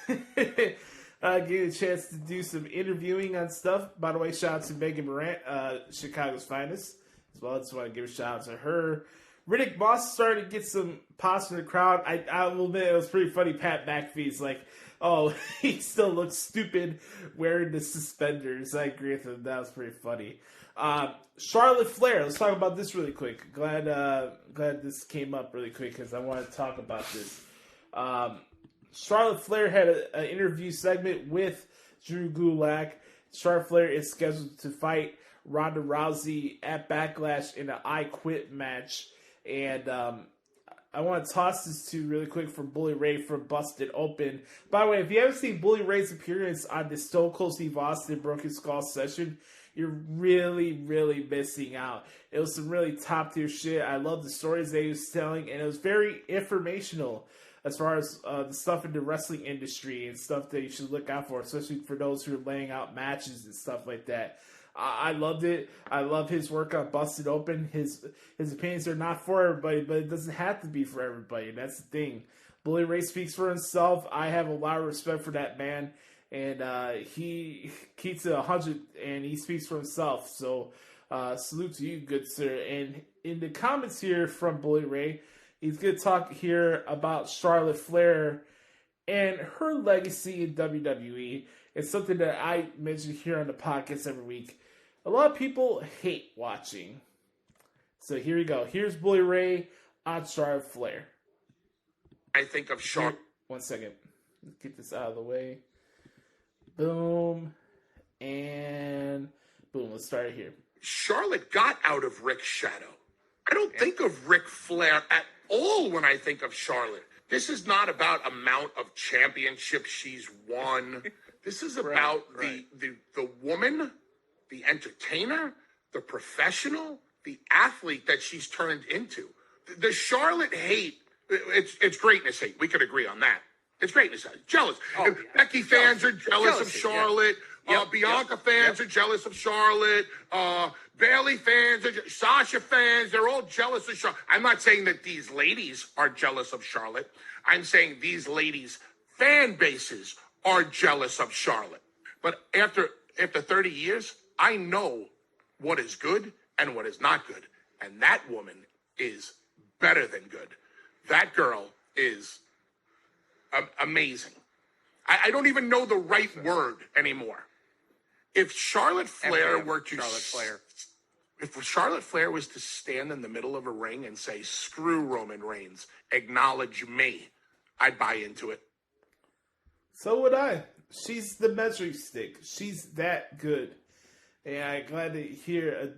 get a chance to do some interviewing on stuff. By the way, shout out to Megan Morant, Chicago's finest. As well, I just want to give a shout out to her. Riddick Moss started to get some pops from the crowd. I will admit, it was pretty funny. Pat McAfee's like, oh, he still looks stupid wearing the suspenders. I agree with him. That was pretty funny. Charlotte Flair. Let's talk about this really quick. Glad this came up really quick because I want to talk about this. Charlotte Flair had an interview segment with Drew Gulak. Charlotte Flair is scheduled to fight Ronda Rousey at Backlash in an I Quit match. And I want to toss this to really quick from Bully Ray from Busted Open. By the way, if you haven't seen Bully Ray's appearance on the Stone Cold Steve Austin Broken Skull session, you're really, really missing out. It was some really top tier shit. I love the stories that he was telling, and it was very informational as far as the stuff in the wrestling industry and stuff that you should look out for, especially for those who are laying out matches and stuff like that. I loved it. I love his work on Busted Open. His opinions are not for everybody, but it doesn't have to be for everybody. That's the thing. Bully Ray speaks for himself. I have a lot of respect for that man, and he keeps it 100, and he speaks for himself. So salute to you, good sir. And in the comments here from Bully Ray, he's going to talk here about Charlotte Flair and her legacy in WWE. It's something that I mention here on the podcast every week. A lot of people hate watching. So here we go. Here's Bully Ray on Charlotte Flair. I think of Charlotte. 1 second. Let's get this out of the way. Boom. And boom. Let's start it here. Charlotte got out of Rick's shadow. I don't think of Ric Flair at all when I think of Charlotte. This is not about amount of championships she's won. This is about the woman, the entertainer, the professional, the athlete that she's turned into. The Charlotte hate, it's greatness hate. We could agree on that. It's greatness hate. Jealous. Oh, yeah. Becky fans are jealous of Charlotte. Yeah. Bianca fans are jealous of Charlotte. Bailey fans, Sasha fans, they're all jealous of Charlotte. I'm not saying that these ladies are jealous of Charlotte. I'm saying these ladies' fan bases are jealous of Charlotte. But after 30 years, I know what is good and what is not good. And that woman is better than good. That girl is amazing. I don't even know the right word anymore. If Charlotte Flair were to... If Charlotte Flair was to stand in the middle of a ring and say, screw Roman Reigns, acknowledge me, I'd buy into it. So would I. She's the measuring stick. She's that good. And I'm glad to hear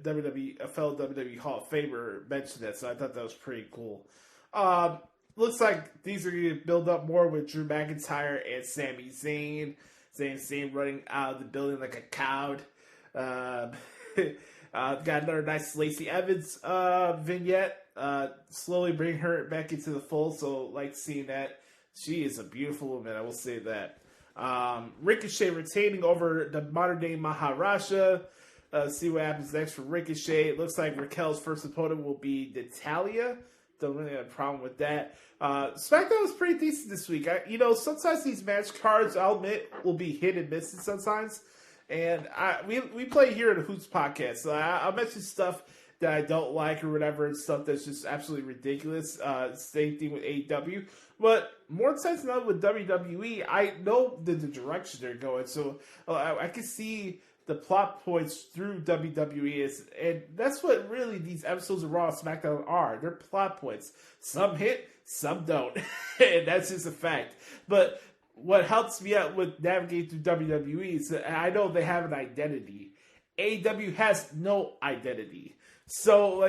a fellow WWE Hall of Famer mention that, so I thought that was pretty cool. Looks like these are going to build up more with Drew McIntyre and Sami Zayn. Zayn running out of the building like a coward. Got another nice Lacey Evans vignette. Slowly bring her back into the fold, so like seeing that. She is a beautiful woman, I will say that. Ricochet retaining over the modern day Maharaja. See what happens next for Ricochet. It looks like Raquel's first opponent will be Natalya. Don't really have a problem with that. SmackDown was pretty decent this week. Sometimes these match cards, I'll admit, will be hit and miss sometimes. And we play here at the Hoots podcast. So I'll mention stuff that I don't like or whatever, and stuff that's just absolutely ridiculous. Same thing with AEW. But more times than not with WWE, I know the direction they're going. So I can see the plot points through WWE. And that's what really these episodes of Raw and SmackDown are. They're plot points. Some hit, some don't. And that's just a fact. But what helps me out with navigating through WWE is that I know they have an identity. AEW has no identity. So,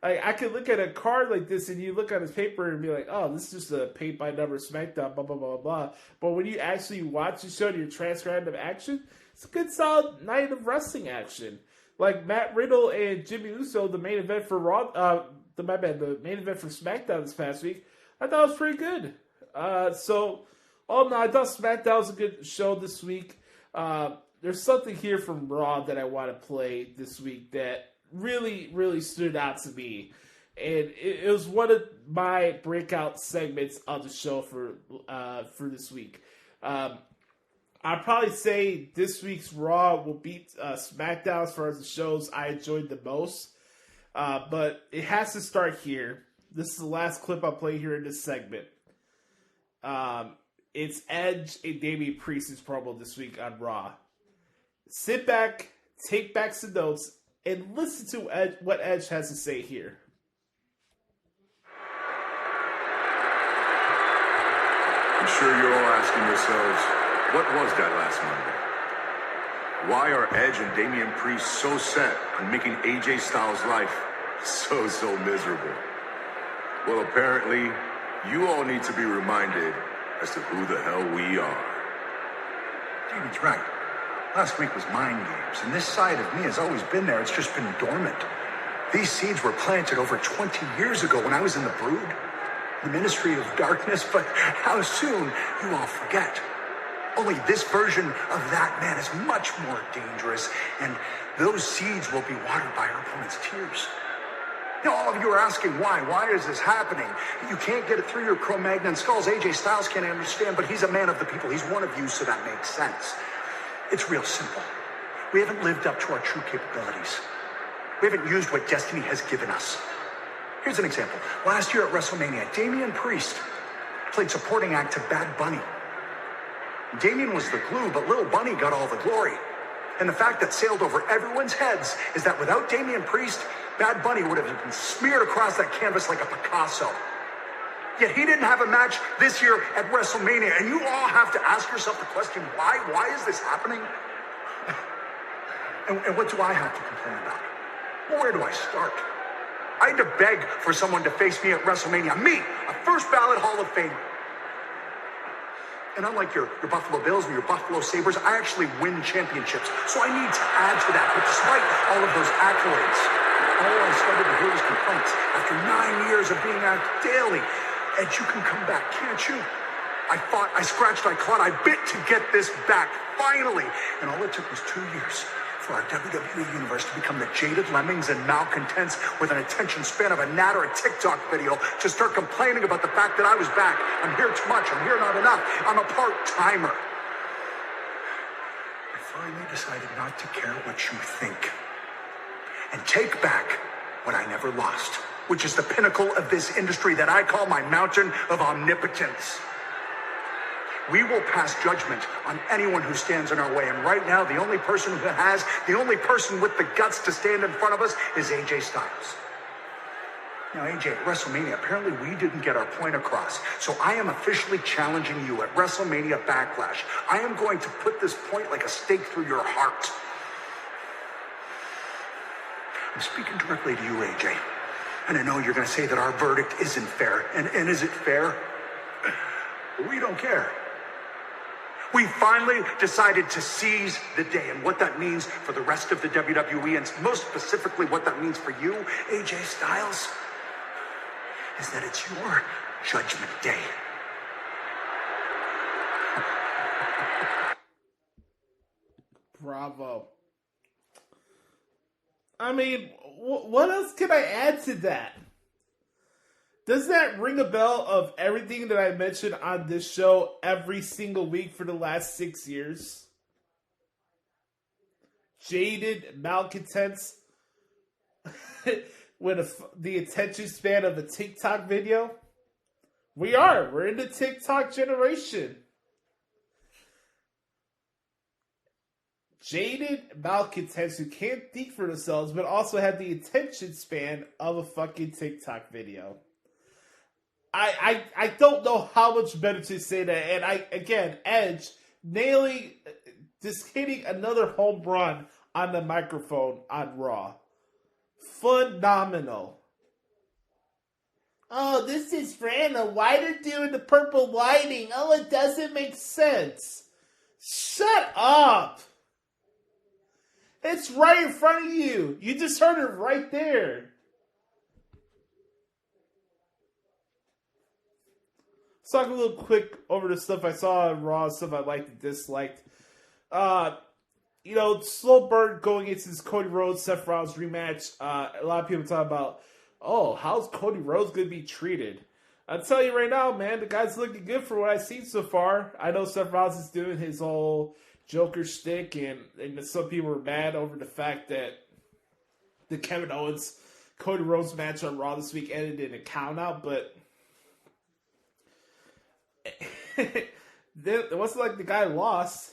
I could look at a card like this and you look on his paper and be like, oh, this is just a paint-by-number SmackDown, blah, blah, blah, blah. But when you actually watch the show and you're transcribing of action, it's a good solid night of wrestling action. Like Matt Riddle and Jimmy Uso, the main event for Raw, the main event for SmackDown this past week, I thought it was pretty good. So all in all, I thought SmackDown was a good show this week. There's something here from Raw that I want to play this week that really, really stood out to me. And it was one of my breakout segments of the show for this week. I'd probably say this week's Raw will beat SmackDown as far as the shows I enjoyed the most. But it has to start here. This is the last clip I'll play here in this segment. It's Edge and Damian Priest's promo this week on Raw. Sit back, take back some notes, and listen to what Edge has to say here. I'm sure you're all asking yourselves, what was that last Monday? Why are Edge and Damian Priest so set on making AJ Styles' life so miserable? Well, apparently, you all need to be reminded as to who the hell we are. David's right. Last week was mind games, and this side of me has always been there. It's just been dormant. These seeds were planted over 20 years ago when I was in the Brood, the Ministry of Darkness, but how soon you all forget. Only this version of that man is much more dangerous, and those seeds will be watered by our opponent's tears. Now, all of you are asking why. Why is this happening? You can't get it through your Cro-Magnon skulls. AJ Styles can't understand, but he's a man of the people. He's one of you, so that makes sense. It's real simple. We haven't lived up to our true capabilities. We haven't used what destiny has given us. Here's an example. Last year at WrestleMania, Damian Priest played supporting act to Bad Bunny. Damian was the glue, but Little Bunny got all the glory. And the fact that sailed over everyone's heads is that without Damian Priest, Bad Bunny would have been smeared across that canvas like a Picasso. Yet he didn't have a match this year at WrestleMania, and you all have to ask yourself the question, why? Why is this happening? And what do I have to complain about? Well, where do I start? I had to beg for someone to face me at WrestleMania. Me, a first ballot Hall of Famer. And unlike your Buffalo Bills and your Buffalo Sabres, I actually win championships. So I need to add to that. But despite all of those accolades, all I started to hear was complaints. After 9 years of being out daily, Ed, you can come back, can't you? I fought, I scratched, I clawed, I bit to get this back, finally. And all it took was 2 years for our WWE universe to become the jaded lemmings and malcontents with an attention span of a gnat or a TikTok video to start complaining about the fact that I was back. I'm here too much, I'm here not enough, I'm a part-timer. I finally decided not to care what you think and take back what I never lost, which is the pinnacle of this industry that I call my mountain of omnipotence. We will pass judgment on anyone who stands in our way. And right now, the only person with the guts to stand in front of us is AJ Styles. Now, AJ, at WrestleMania, apparently we didn't get our point across. So I am officially challenging you at WrestleMania Backlash. I am going to put this point like a stake through your heart. I'm speaking directly to you, AJ. And I know you're going to say that our verdict isn't fair. And is it fair? We don't care. We finally decided to seize the day, and what that means for the rest of the WWE, and most specifically what that means for you, AJ Styles, is that it's your judgment day. Bravo. I mean, what else can I add to that? Does that ring a bell of everything that I mentioned on this show every single week for the last 6 years? Jaded malcontents with the attention span of a TikTok video? We're in the TikTok generation. Jaded malcontents who can't think for themselves, but also have the attention span of a fucking TikTok video. I don't know how much better to say that. And Edge hitting another home run on the microphone on Raw. Phenomenal. Oh, this is Rana. Why they're doing the purple lighting? Oh, it doesn't make sense. Shut up. It's right in front of you. You just heard it right there. Let's talk a little quick over the stuff I saw on Raw, stuff I liked and disliked. Slow burn going into this Cody Rhodes, Seth Rollins rematch. A lot of people talk about, how's Cody Rhodes going to be treated? I'll tell you right now, man, the guy's looking good for what I've seen so far. I know Seth Rollins is doing his whole Joker shtick, and some people were mad over the fact that the Kevin Owens Cody Rhodes match on Raw this week ended in a count out, but it wasn't like the guy lost.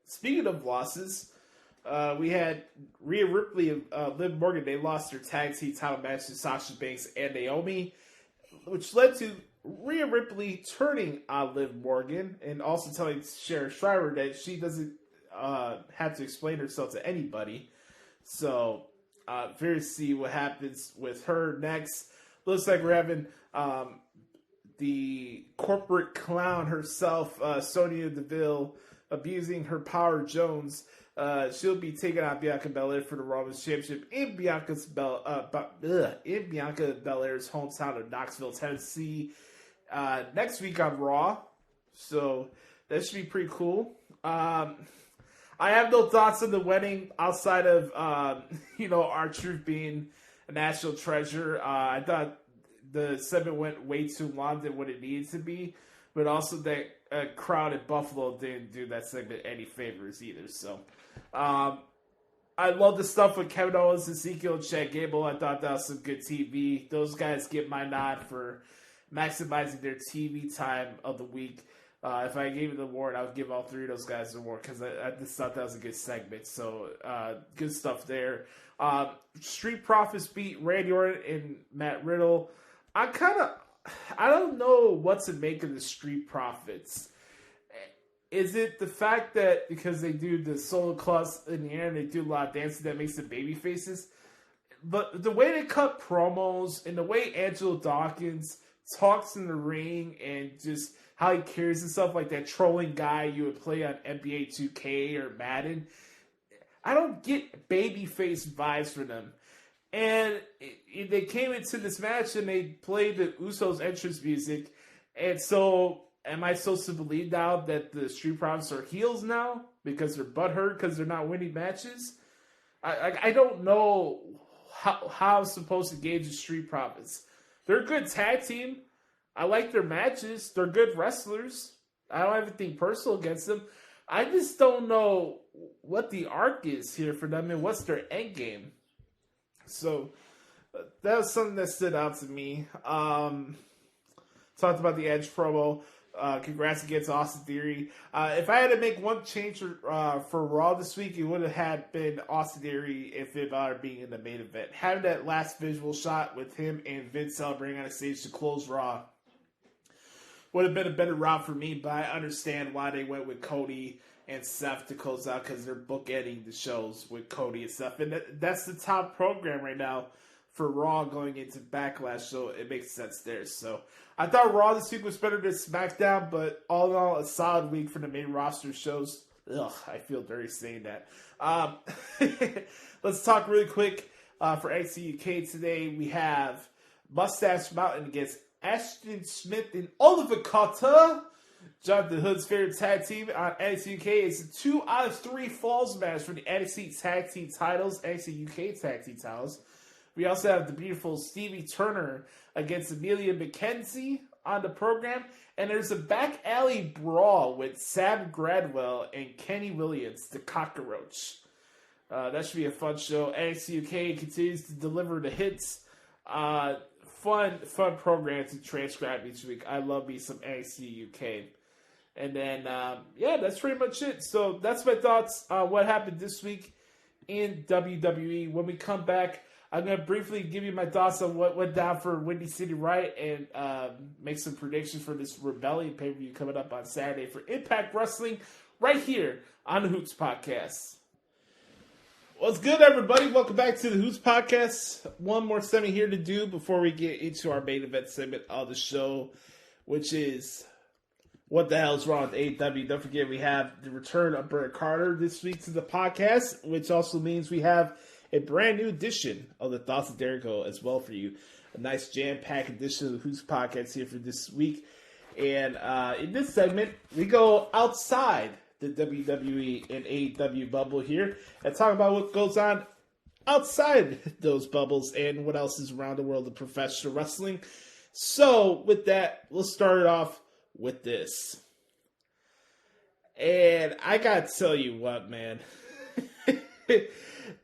Speaking of losses, we had Rhea Ripley and Liv Morgan. They lost their tag team title match to Sasha Banks and Naomi, which led to Rhea Ripley turning on Liv Morgan and also telling Sharon Shriver that she doesn't have to explain herself to anybody. So, very see what happens with her next. Looks like we're having the corporate clown herself, Sonya Deville, abusing her power Jones. She'll be taking on Bianca Belair for the Raw Women's Championship in Bianca Belair's hometown of Knoxville, Tennessee, next week on Raw. So that should be pretty cool. I have no thoughts on the wedding outside of R-Truth being a national treasure. I thought the segment went way too long than what it needed to be, but also that crowd in Buffalo didn't do that segment any favors either. So, I love the stuff with Kevin Owens, Ezekiel, and Chad Gable. I thought that was some good TV. Those guys get my nod for maximizing their TV time of the week. If I gave it the award, I would give all three of those guys the award because I just thought that was a good segment. So, good stuff there. Street Profits beat Randy Orton and Matt Riddle. I don't know what to make of the Street Profits. Is it the fact that because they do the solo class in the air and they do a lot of dancing that makes them baby faces? But the way they cut promos and the way Angelo Dawkins talks in the ring and just how he carries himself like that trolling guy you would play on NBA 2K or Madden, I don't get babyface vibes from them. And they came into this match and they played the Usos entrance music. And so, am I supposed to believe now that the Street Profits are heels now? Because they're butthurt because they're not winning matches? I don't know how I'm supposed to gauge the Street Profits. They're a good tag team. I like their matches. They're good wrestlers. I don't have anything personal against them. I just don't know what the arc is here for them and what's their end game. So that was something that stood out to me. Talked about the Edge promo. Congrats against Austin Theory. If I had to make one change for Raw this week, it would have had been Austin Theory if it were being in the main event. Having that last visual shot with him and Vince celebrating on a stage to close Raw would have been a better route for me, but I understand why they went with Cody and Seth to close out because they're bookending the shows with Cody and Seth. And that's the top program right now for Raw going into Backlash, so it makes sense there. So I thought Raw this week was better than SmackDown, but all in all, a solid week for the main roster shows. Ugh, I feel dirty saying that. Let's talk really quick for NXT UK today. We have Mustache Mountain against Ashton Smith and Oliver Carter. Jonathan Hood's favorite tag team on NXT UK. It's a 2 out of 3 falls match for the NXT Tag Team titles, NXT UK Tag Team titles. We also have the beautiful Stevie Turner against Amelia McKenzie on the program. And there's a back alley brawl with Sam Gradwell and Kenny Williams, the cockroach. That should be a fun show. NXT UK continues to deliver the hits. Fun program to transcribe each week. I love me some NXT UK. And then, that's pretty much it. So that's my thoughts on what happened this week in WWE. When we come back, I'm going to briefly give you my thoughts on what went down for Windy City Riot and make some predictions for this Rebellion pay-per-view coming up on Saturday for Impact Wrestling right here on the Hoots Podcast. What's good, everybody? Welcome back to the Hoots Podcast. One more segment here to do before we get into our main event segment of the show, which is What the hell is wrong with AEW? Don't forget we have the return of Brett Carter this week to the podcast, which also means we have a brand new edition of the Thoughts of Dericho as well for you. A nice jam-packed edition of the Hoots podcast here for this week. And in this segment, we go outside the WWE and AEW bubble here and talk about what goes on outside those bubbles and what else is around the world of professional wrestling. So with that, let's start it off with this. And I gotta tell you what, man.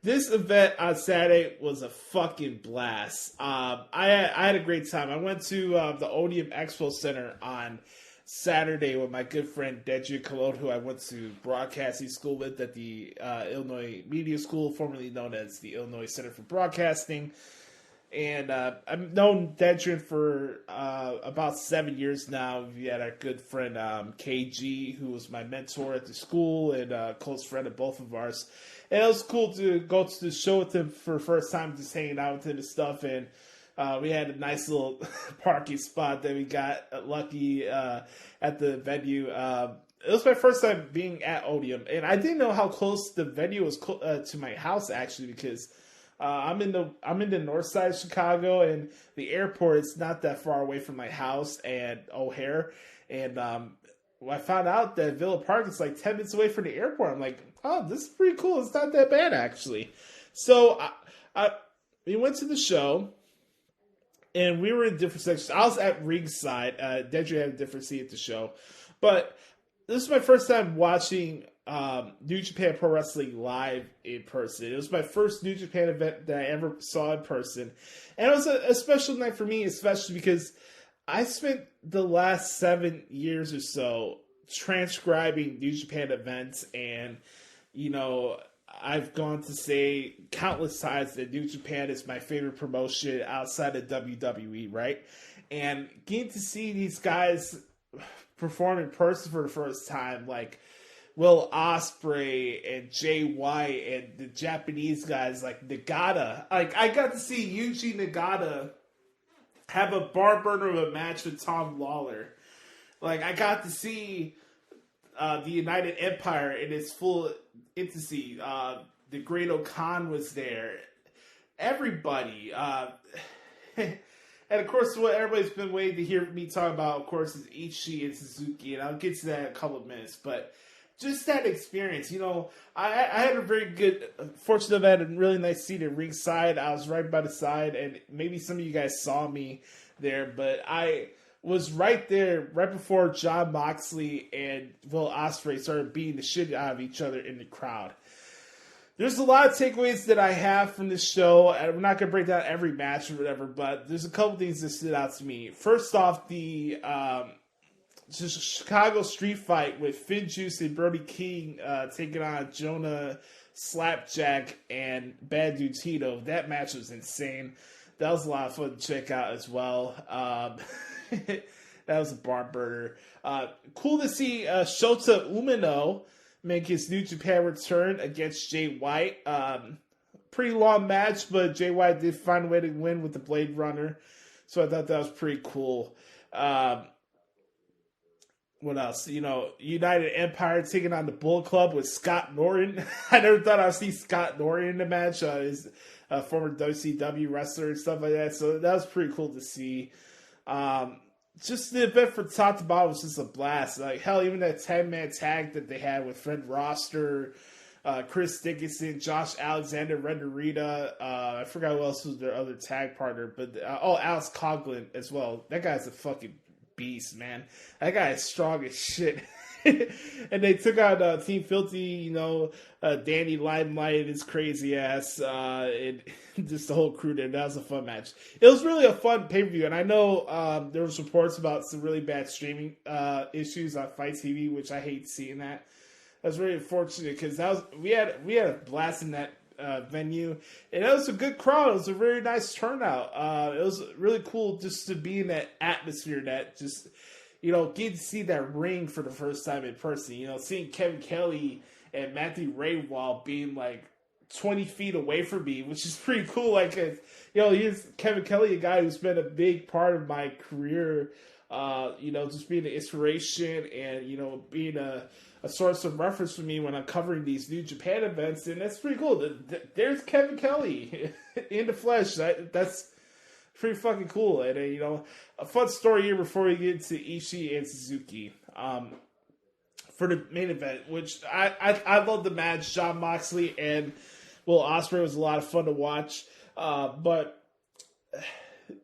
This event on Saturday was a fucking blast. I had a great time. I went to the Odeum Expo Center on Saturday with my good friend Dedrick Cologne, who I went to broadcasting school with at the Illinois Media School, formerly known as the Illinois Center for Broadcasting. And I've known Dedrick for about 7 years now. We had our good friend KG, who was my mentor at the school and a close friend of both of ours. And it was cool to go to the show with him for the first time, just hanging out with him and stuff. And we had a nice little parking spot that we got lucky at the venue. It was my first time being at Odeum, and I didn't know how close the venue was to my house actually, because I'm in the north side of Chicago, and the airport is not that far away from my house and O'Hare. And I found out that Villa Park is like 10 minutes away from the airport. I'm like, oh, this is pretty cool. It's not that bad actually. So we went to the show. And we were in different sections. I was at ringside. Dedrick had a different seat at the show. But this is my first time watching New Japan Pro Wrestling live in person. It was my first New Japan event that I ever saw in person. And it was a special night for me, especially because I spent the last 7 years or so transcribing New Japan events. And, you know, I've gone to say countless times that New Japan is my favorite promotion outside of WWE, right? And getting to see these guys perform in person for the first time, like Will Ospreay and Jay White and the Japanese guys like Nagata. Like, I got to see Yuji Nagata have a barn burner of a match with Tom Lawler. Like, I got to see the United Empire in its full intimacy. The Great O'Khan was there. Everybody. And of course, what everybody's been waiting to hear me talk about, of course, is Ishii and Suzuki, and I'll get to that in a couple of minutes. But just that experience, you know, I had a very good, fortunate, I had a really nice seat at ringside. I was right by the side, and maybe some of you guys saw me there, but I was right there right before Jon Moxley and Will Ospreay started beating the shit out of each other in the crowd. There's a lot of takeaways that I have from this show. I'm not going to break down every match or whatever, but there's a couple things that stood out to me. First off, the Chicago street fight with Finn Juice and Brody King taking on Jonah Slapjack and Bad Dude Tito. That match was insane. That was a lot of fun to check out as well. That was a barn burner. Cool to see Shota Umino make his New Japan return against Jay White. Pretty long match, but Jay White did find a way to win with the Blade Runner. So I thought that was pretty cool. What else? You know, United Empire taking on the Bullet Club with Scott Norton. I never thought I'd see Scott Norton in the match. He's a former WCW wrestler and stuff like that. So that was pretty cool to see. Just the event from top to bottom was just a blast. Like, hell, even that 10-man tag that they had with Fred Roster, Chris Dickinson, Josh Alexander, Ren Narita. I forgot who else was their other tag partner, but Alex Coughlin as well. That guy's a fucking beast, man. That guy is strong as shit. And they took out Team Filthy, you know, Danny Limelight and his crazy ass, and just the whole crew there. That was a fun match. It was really a fun pay-per-view, and I know there was reports about some really bad streaming issues on Fight TV, which I hate seeing that. That's really unfortunate because we had a blast in that venue, and it was a good crowd. It was a very nice turnout. It was really cool just to be in that atmosphere, that just, you know, getting to see that ring for the first time in person. You know, seeing Kevin Kelly and Matthew Raywall being like 20 feet away from me, which is pretty cool. Like, you know, here's Kevin Kelly, a guy who's been a big part of my career just being an inspiration and, being a source of reference for me when I'm covering these New Japan events. And that's pretty cool. There's Kevin Kelly in the flesh. That's pretty fucking cool. And, a fun story here before we get to Ishii and Suzuki. For the main event, which I love the match. Jon Moxley and Will Ospreay was a lot of fun to watch. But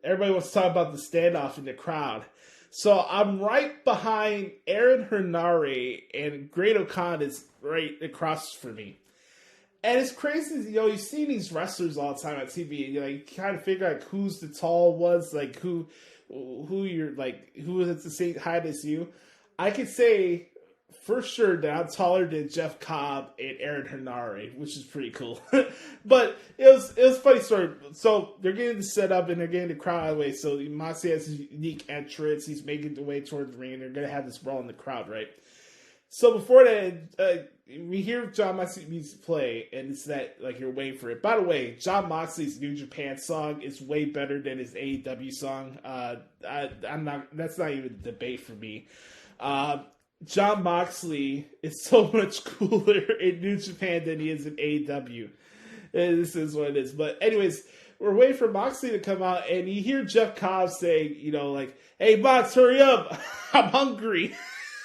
everybody wants to talk about the standoff in the crowd. So I'm right behind Aaron Henare, and Great O'Khan is right across from me. And it's crazy, you see these wrestlers all the time on TV, and you kind of figure out who's the tall ones, who you're who is the same height as you. I could say for sure that I'm taller than Jeff Cobb and Aaron Henare, which is pretty cool. But it was a funny story. So they're getting the setup and they're getting the crowd out of the way. So Moxley has his unique entrance. He's making the way towards the ring. And they're going to have this brawl in the crowd, right? So before that, we hear Jon Moxley music play, and it's that you're waiting for it. By the way, Jon Moxley's New Japan song is way better than his AEW song. That's not even a debate for me. Jon Moxley is so much cooler in New Japan than he is in AEW. And this is what it is. But anyways, we're waiting for Moxley to come out, and you hear Jeff Cobb saying, "Hey, Mox, hurry up. I'm hungry."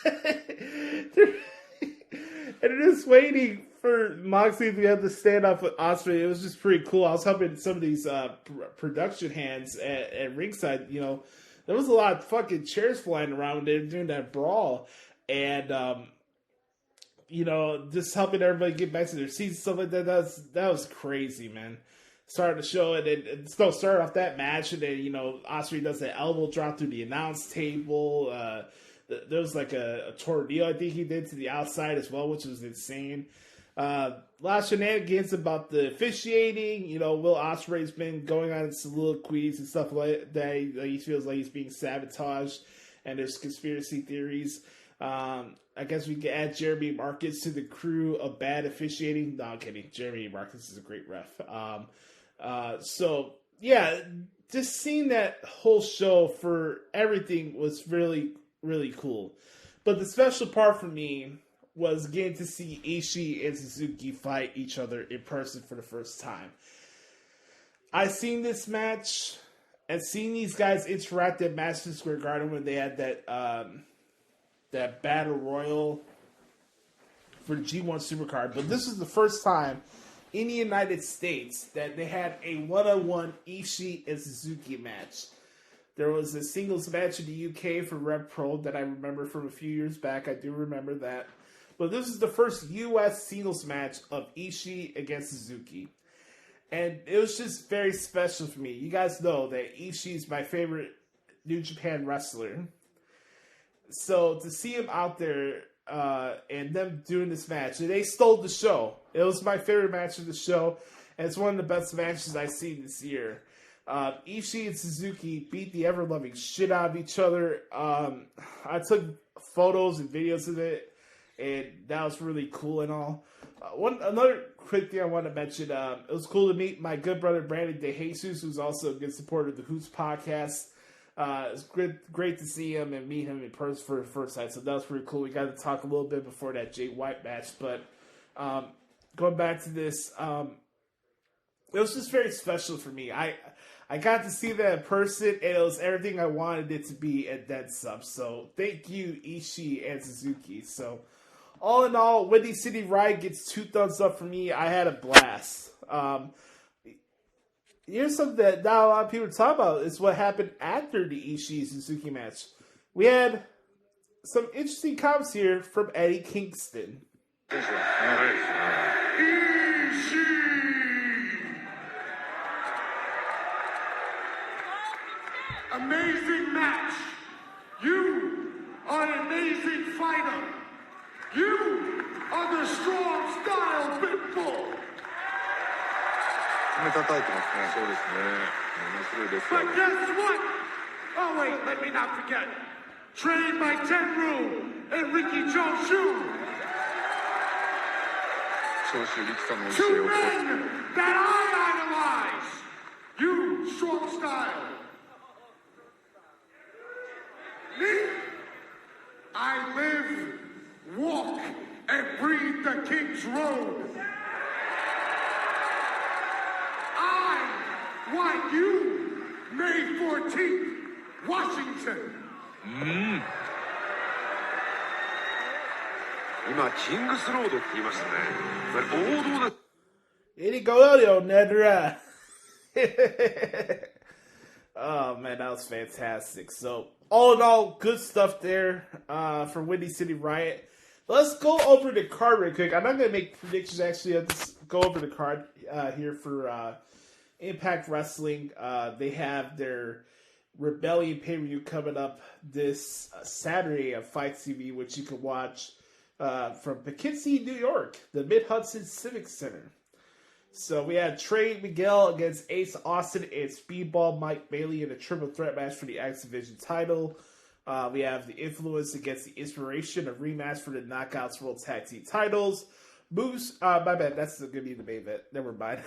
And they're just waiting for Moxley to have to stand up with Ospreay. It was just pretty cool. I was helping some of these production hands at ringside. There was a lot of fucking chairs flying around when they were doing that brawl. And, just helping everybody get back to their seats and stuff like that. That was crazy, man. Started the show, and then started off that match, and then, Ospreay does that elbow drop through the announce table. There was a tornado, I think he did, to the outside as well, which was insane. A lot of shenanigans about the officiating. Will Ospreay's been going on soliloquies and stuff like that. He feels like he's being sabotaged, and there's conspiracy theories. I guess we can add Jeremy Marcus to the crew of bad officiating. No, I'm kidding. Jeremy Marcus is a great ref. So, yeah, just seeing that whole show for everything was really, really cool. But the special part for me was getting to see Ishii and Suzuki fight each other in person for the first time. I've seen this match and seen these guys interact at Madison Square Garden when they had that battle royal for the G1 Supercard. But this is the first time in the United States that they had a one-on-one Ishii and Suzuki match. There was a singles match in the UK for Rev Pro that I remember from a few years back. I do remember that. But this is the first US singles match of Ishii against Suzuki. And it was just very special for me. You guys know that Ishii is my favorite New Japan wrestler. So to see him out there and them doing this match, and they stole the show. It was my favorite match of the show, and it's one of the best matches I've seen this year. Ishii and Suzuki beat the ever-loving shit out of each other. I took photos and videos of it, and that was really cool and all. Another quick thing I want to mention, it was cool to meet my good brother Brandon DeJesus, who's also a good supporter of the Hoots podcast. It's great to see him and meet him in person for the first time, so that was pretty cool. We got to talk a little bit before that Jay White match, but going back to this, it was just very special for me. I got to see that in person, and it was everything I wanted it to be and then some. So thank you, Ishii and Suzuki. So all in all, Windy City Riot gets 2 thumbs up for me. I had a blast. Here's something that not a lot of people talk about is what happened after the Ishii-Suzuki match. We had some interesting comments here from Eddie Kingston. Amazing match. You are an amazing fighter. You are the strong style Pitbull. But guess what? Oh wait, let me not forget. Trained by Tenryu and Ricky Joshie. 2 men that I idolize. You, strong style. James Rhodes. I want you, May 14th, Washington. 今キングスロードって言いましたね。それ王道だ。Ele go, Nedra. Oh man, that was fantastic. So all in all, good stuff there for Windy City Riot. Let's go over the card real quick. I'm not going to make predictions, actually. I'll just go over the card here for Impact Wrestling. They have their Rebellion pay-per-view coming up this Saturday on Fight TV, which you can watch from Poughkeepsie, New York, the Mid-Hudson Civic Center. So we had Trey Miguel against Ace Austin and Speedball Mike Bailey in a triple threat match for the X Division title. We have the Influence against the Inspiration, a rematch for the Knockouts World Tag Team titles. Moose, my bad, that's going to be the main event. Never mind.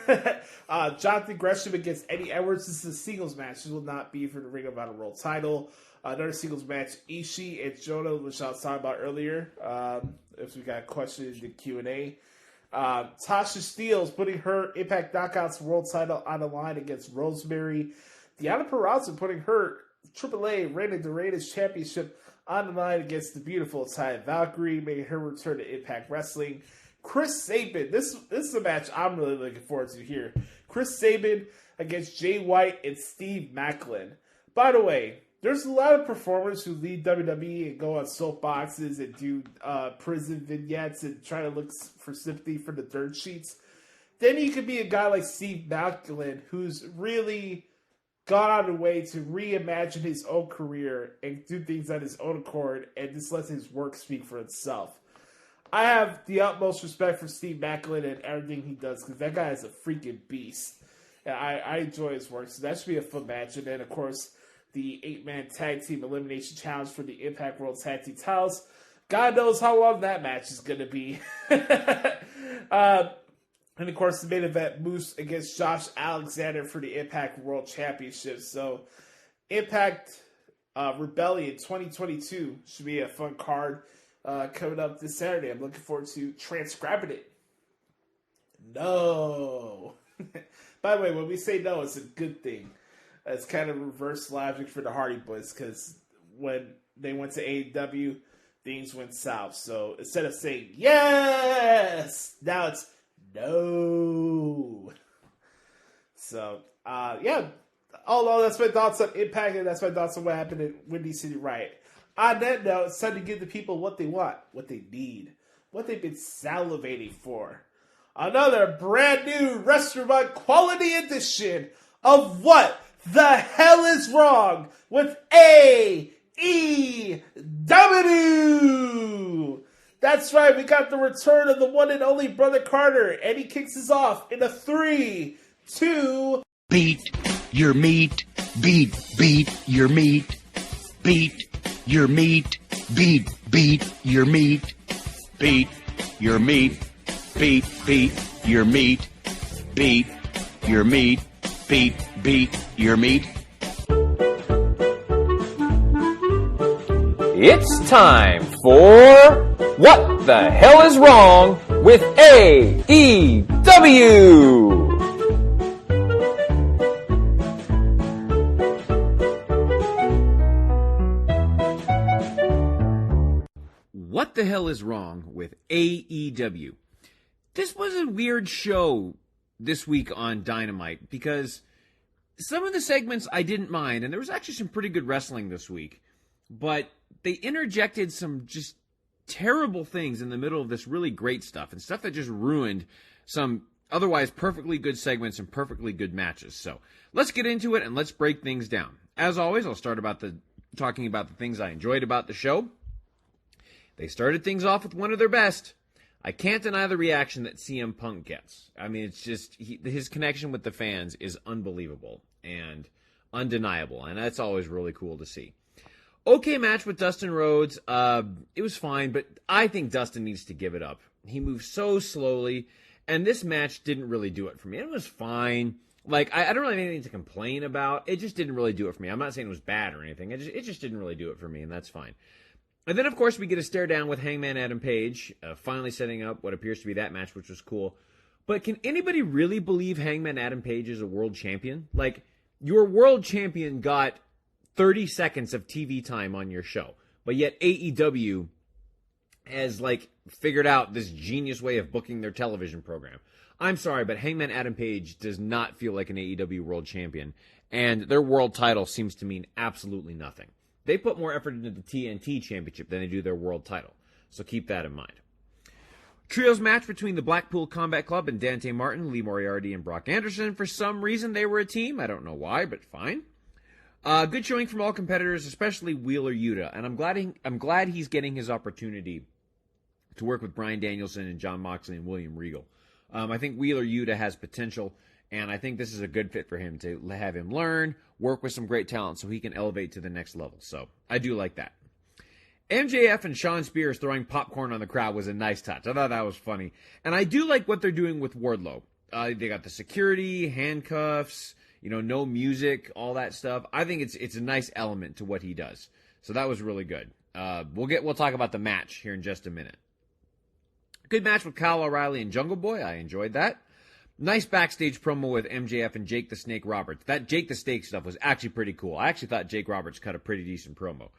Jonathan Gresham against Eddie Edwards. This is a singles match. This will not be for the Ring of Honor World title. Another singles match, Ishii and Jonah, which I was talking about earlier. If we got questions in the Q&A. Tasha Steelz putting her Impact Knockouts World title on the line against Rosemary. Deonna Purrazzo putting her AAA Reina de Reinas Championship on the line against the beautiful Taya Valkyrie, making her return to Impact Wrestling. Chris Sabin, this is a match I'm really looking forward to here. Chris Sabin against Jay White and Steve Macklin. By the way, there's a lot of performers who leave WWE and go on soapboxes and do prison vignettes and try to look for sympathy for the dirt sheets. Then you could be a guy like Steve Macklin, who's really gone out of the way to reimagine his own career and do things on his own accord and just let his work speak for itself. I have the utmost respect for Steve Macklin and everything he does because that guy is a freaking beast. And I enjoy his work, so that should be a fun match. And then, of course, the 8-man tag team elimination challenge for the Impact World Tag Team titles. God knows how long that match is going to be. And of course, the main event, Moose against Josh Alexander for the Impact World Championship. So, Impact Rebellion 2022 should be a fun card coming up this Saturday. I'm looking forward to transcribing it. No. By the way, when we say no, it's a good thing. It's kind of reverse logic for the Hardy Boys because when they went to AEW, things went south. So instead of saying yes, now it's no. So, yeah. Although that's my thoughts on Impact and that's my thoughts on what happened in Windy City Riot. On that note, it's time to give the people what they want, what they need, what they've been salivating for. Another brand new restaurant quality edition of What the Hell is Wrong with AEW. That's right, we got the return of the one and only Brother Carter, and he kicks us off in a 3, 2... Beat your meat, beat your meat, beat your meat, beat your meat, beat your meat, beat your meat, beat your meat, beat your meat. It's time for What the Hell is Wrong with AEW? What the hell is wrong with AEW? This was a weird show this week on Dynamite because some of the segments I didn't mind, and there was actually some pretty good wrestling this week, but they interjected some just terrible things in the middle of this really great stuff, and stuff that just ruined some otherwise perfectly good segments and perfectly good matches. So let's get into it and let's break things down. As always, I'll start talking about the things I enjoyed about the show. They started things off with one of their best. I can't deny the reaction that CM Punk gets. I mean, it's just, his connection with the fans is unbelievable and undeniable, and that's always really cool to see. Okay match with Dustin Rhodes. It was fine, but I think Dustin needs to give it up. He moves so slowly, and this match didn't really do it for me. It was fine. Like, I don't really have anything to complain about. It just didn't really do it for me. I'm not saying it was bad or anything. It just didn't really do it for me, and that's fine. And then, of course, we get a stare down with Hangman Adam Page, finally setting up what appears to be that match, which was cool. But can anybody really believe Hangman Adam Page is a world champion? Like, your world champion got 30 seconds of TV time on your show, but yet AEW has, like, figured out this genius way of booking their television program. I'm sorry, but Hangman Adam Page does not feel like an AEW world champion, and their world title seems to mean absolutely nothing. They put more effort into the TNT Championship than they do their world title, so keep that in mind. Trios match between the Blackpool Combat Club and Dante Martin, Lee Moriarty, and Brock Anderson. For some reason, they were a team. I don't know why, but fine. Good showing from all competitors, especially Wheeler Yuta, and I'm glad he's getting his opportunity to work with Bryan Danielson and Jon Moxley and William Regal. I think Wheeler Yuta has potential, and I think this is a good fit for him to have him learn, work with some great talent so he can elevate to the next level. So I do like that. MJF and Shawn Spears throwing popcorn on the crowd was a nice touch. I thought that was funny. And I do like what they're doing with Wardlow. They got the security, handcuffs, no music, all that stuff. I think it's a nice element to what he does. So that was really good. We'll talk about the match here in just a minute. Good match with Kyle O'Reilly and Jungle Boy. I enjoyed that. Nice backstage promo with MJF and Jake the Snake Roberts. That Jake the Snake stuff was actually pretty cool. I actually thought Jake Roberts cut a pretty decent promo.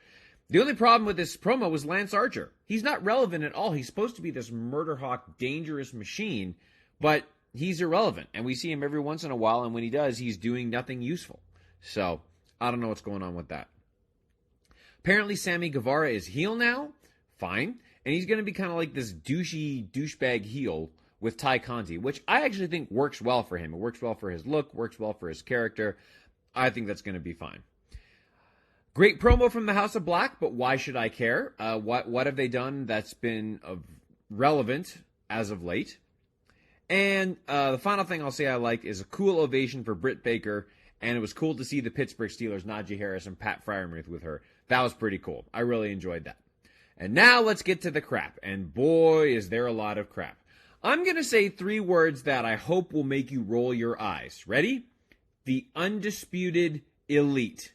The only problem with this promo was Lance Archer. He's not relevant at all. He's supposed to be this murder hawk, dangerous machine, but he's irrelevant. And we see him every once in a while, and when he does, he's doing nothing useful. So, I don't know what's going on with that. Apparently, Sammy Guevara is heel now. Fine. And he's going to be kind of like this douchebag heel with Ty Conti, which I actually think works well for him. It works well for his look, works well for his character. I think that's going to be fine. Great promo from the House of Black, but why should I care? What have they done that's been relevant as of late? And the final thing I'll say I like is a cool ovation for Britt Baker, and it was cool to see the Pittsburgh Steelers, Najee Harris, and Pat Freiermuth with her. That was pretty cool. I really enjoyed that. And now let's get to the crap. And boy, is there a lot of crap. I'm going to say 3 words that I hope will make you roll your eyes. Ready? The Undisputed Elite.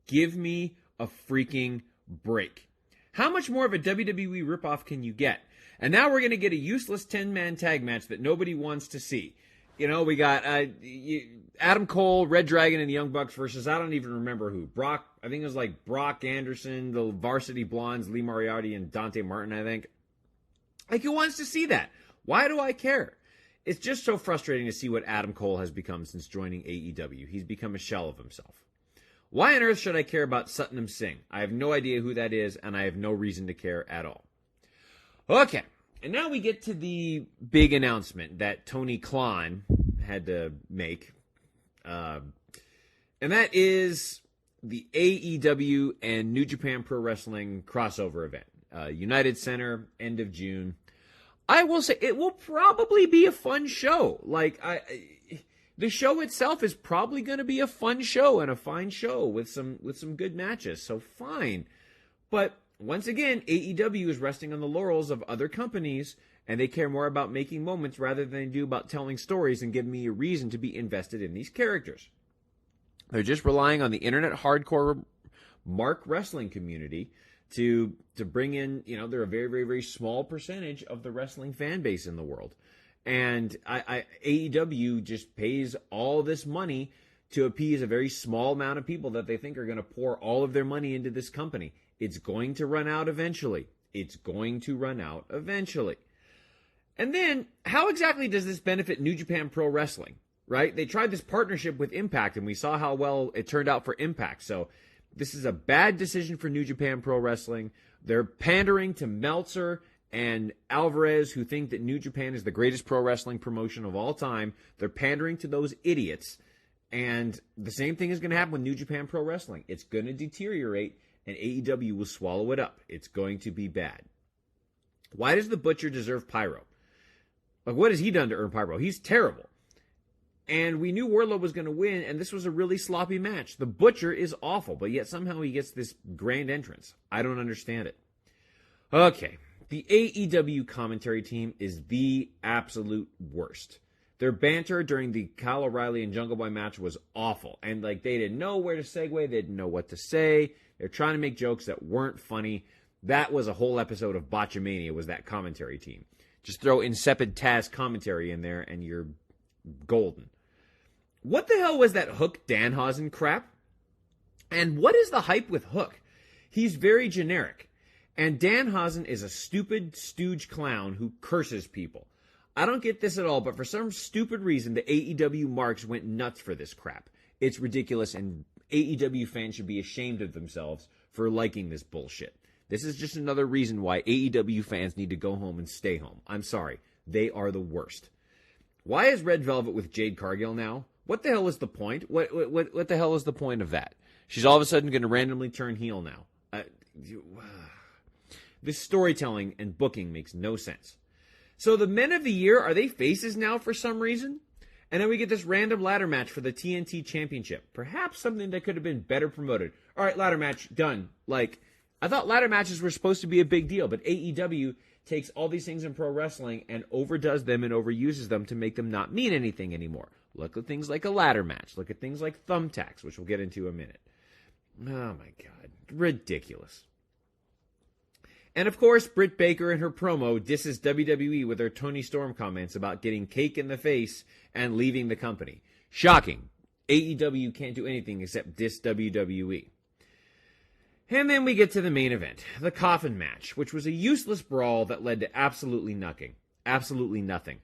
Give me a freaking break. How much more of a WWE ripoff can you get? And now we're going to get a useless 10-man tag match that nobody wants to see. We got Adam Cole, Red Dragon, and the Young Bucks versus, I don't even remember who. I think it was like Brock Anderson, the Varsity Blondes, Lee Moriarty, and Dante Martin, I think. Like, who wants to see that? Why do I care? It's just so frustrating to see what Adam Cole has become since joining AEW. He's become a shell of himself. Why on earth should I care about Satnam Singh? I have no idea who that is, and I have no reason to care at all. Okay, and now we get to the big announcement that Tony Khan had to make. And that is the AEW and New Japan Pro Wrestling crossover event. United Center, end of June. I will say it will probably be a fun show. The show itself is probably going to be a fun show and a fine show with some good matches. So fine. But once again, AEW is resting on the laurels of other companies, and they care more about making moments rather than they do about telling stories and giving me a reason to be invested in these characters. They're just relying on the internet hardcore mark wrestling community to bring in, they're a very, very, very small percentage of the wrestling fan base in the world. And AEW just pays all this money to appease a very small amount of people that they think are going to pour all of their money into this company. It's going to run out eventually. And then, how exactly does this benefit New Japan Pro Wrestling, right? They tried this partnership with Impact, and we saw how well it turned out for Impact. So this is a bad decision for New Japan Pro Wrestling. They're pandering to Meltzer and Alvarez, who think that New Japan is the greatest pro wrestling promotion of all time. They're pandering to those idiots. And the same thing is going to happen with New Japan Pro Wrestling. It's going to deteriorate, and AEW will swallow it up. It's going to be bad. Why does the Butcher deserve Pyro? What has he done to earn Pyro? He's terrible. And we knew Wardlow was going to win, and this was a really sloppy match. The Butcher is awful, but yet somehow he gets this grand entrance. I don't understand it. Okay. The AEW commentary team is the absolute worst. Their banter during the Kyle O'Reilly and Jungle Boy match was awful. And they didn't know where to segue. They didn't know what to say. They're trying to make jokes that weren't funny. That was a whole episode of Botchamania, was that commentary team. Just throw Insipid Taz commentary in there and you're golden. What the hell was that Hook Danhausen crap? And what is the hype with Hook? He's very generic. And Danhausen is a stupid stooge clown who curses people. I don't get this at all, but for some stupid reason, the AEW marks went nuts for this crap. It's ridiculous, and AEW fans should be ashamed of themselves for liking this bullshit. This is just another reason why AEW fans need to go home and stay home. I'm sorry. They are the worst. Why is Red Velvet with Jade Cargill now? What the hell is the point? What the hell is the point of that? She's all of a sudden going to randomly turn heel now. This storytelling and booking makes no sense. So the Men of the Year, are they faces now for some reason? And then we get this random ladder match for the TNT Championship. Perhaps something that could have been better promoted. All right, ladder match, done. Like, I thought ladder matches were supposed to be a big deal, but AEW takes all these things in pro wrestling and overdoes them and overuses them to make them not mean anything anymore. Look at things like a ladder match. Look at things like thumbtacks, which we'll get into in a minute. Oh, my God. Ridiculous. And, of course, Britt Baker in her promo disses WWE with her Tony Storm comments about getting cake in the face and leaving the company. Shocking. AEW can't do anything except diss WWE. And then we get to the main event, the coffin match, which was a useless brawl that led to absolutely nothing. Absolutely nothing.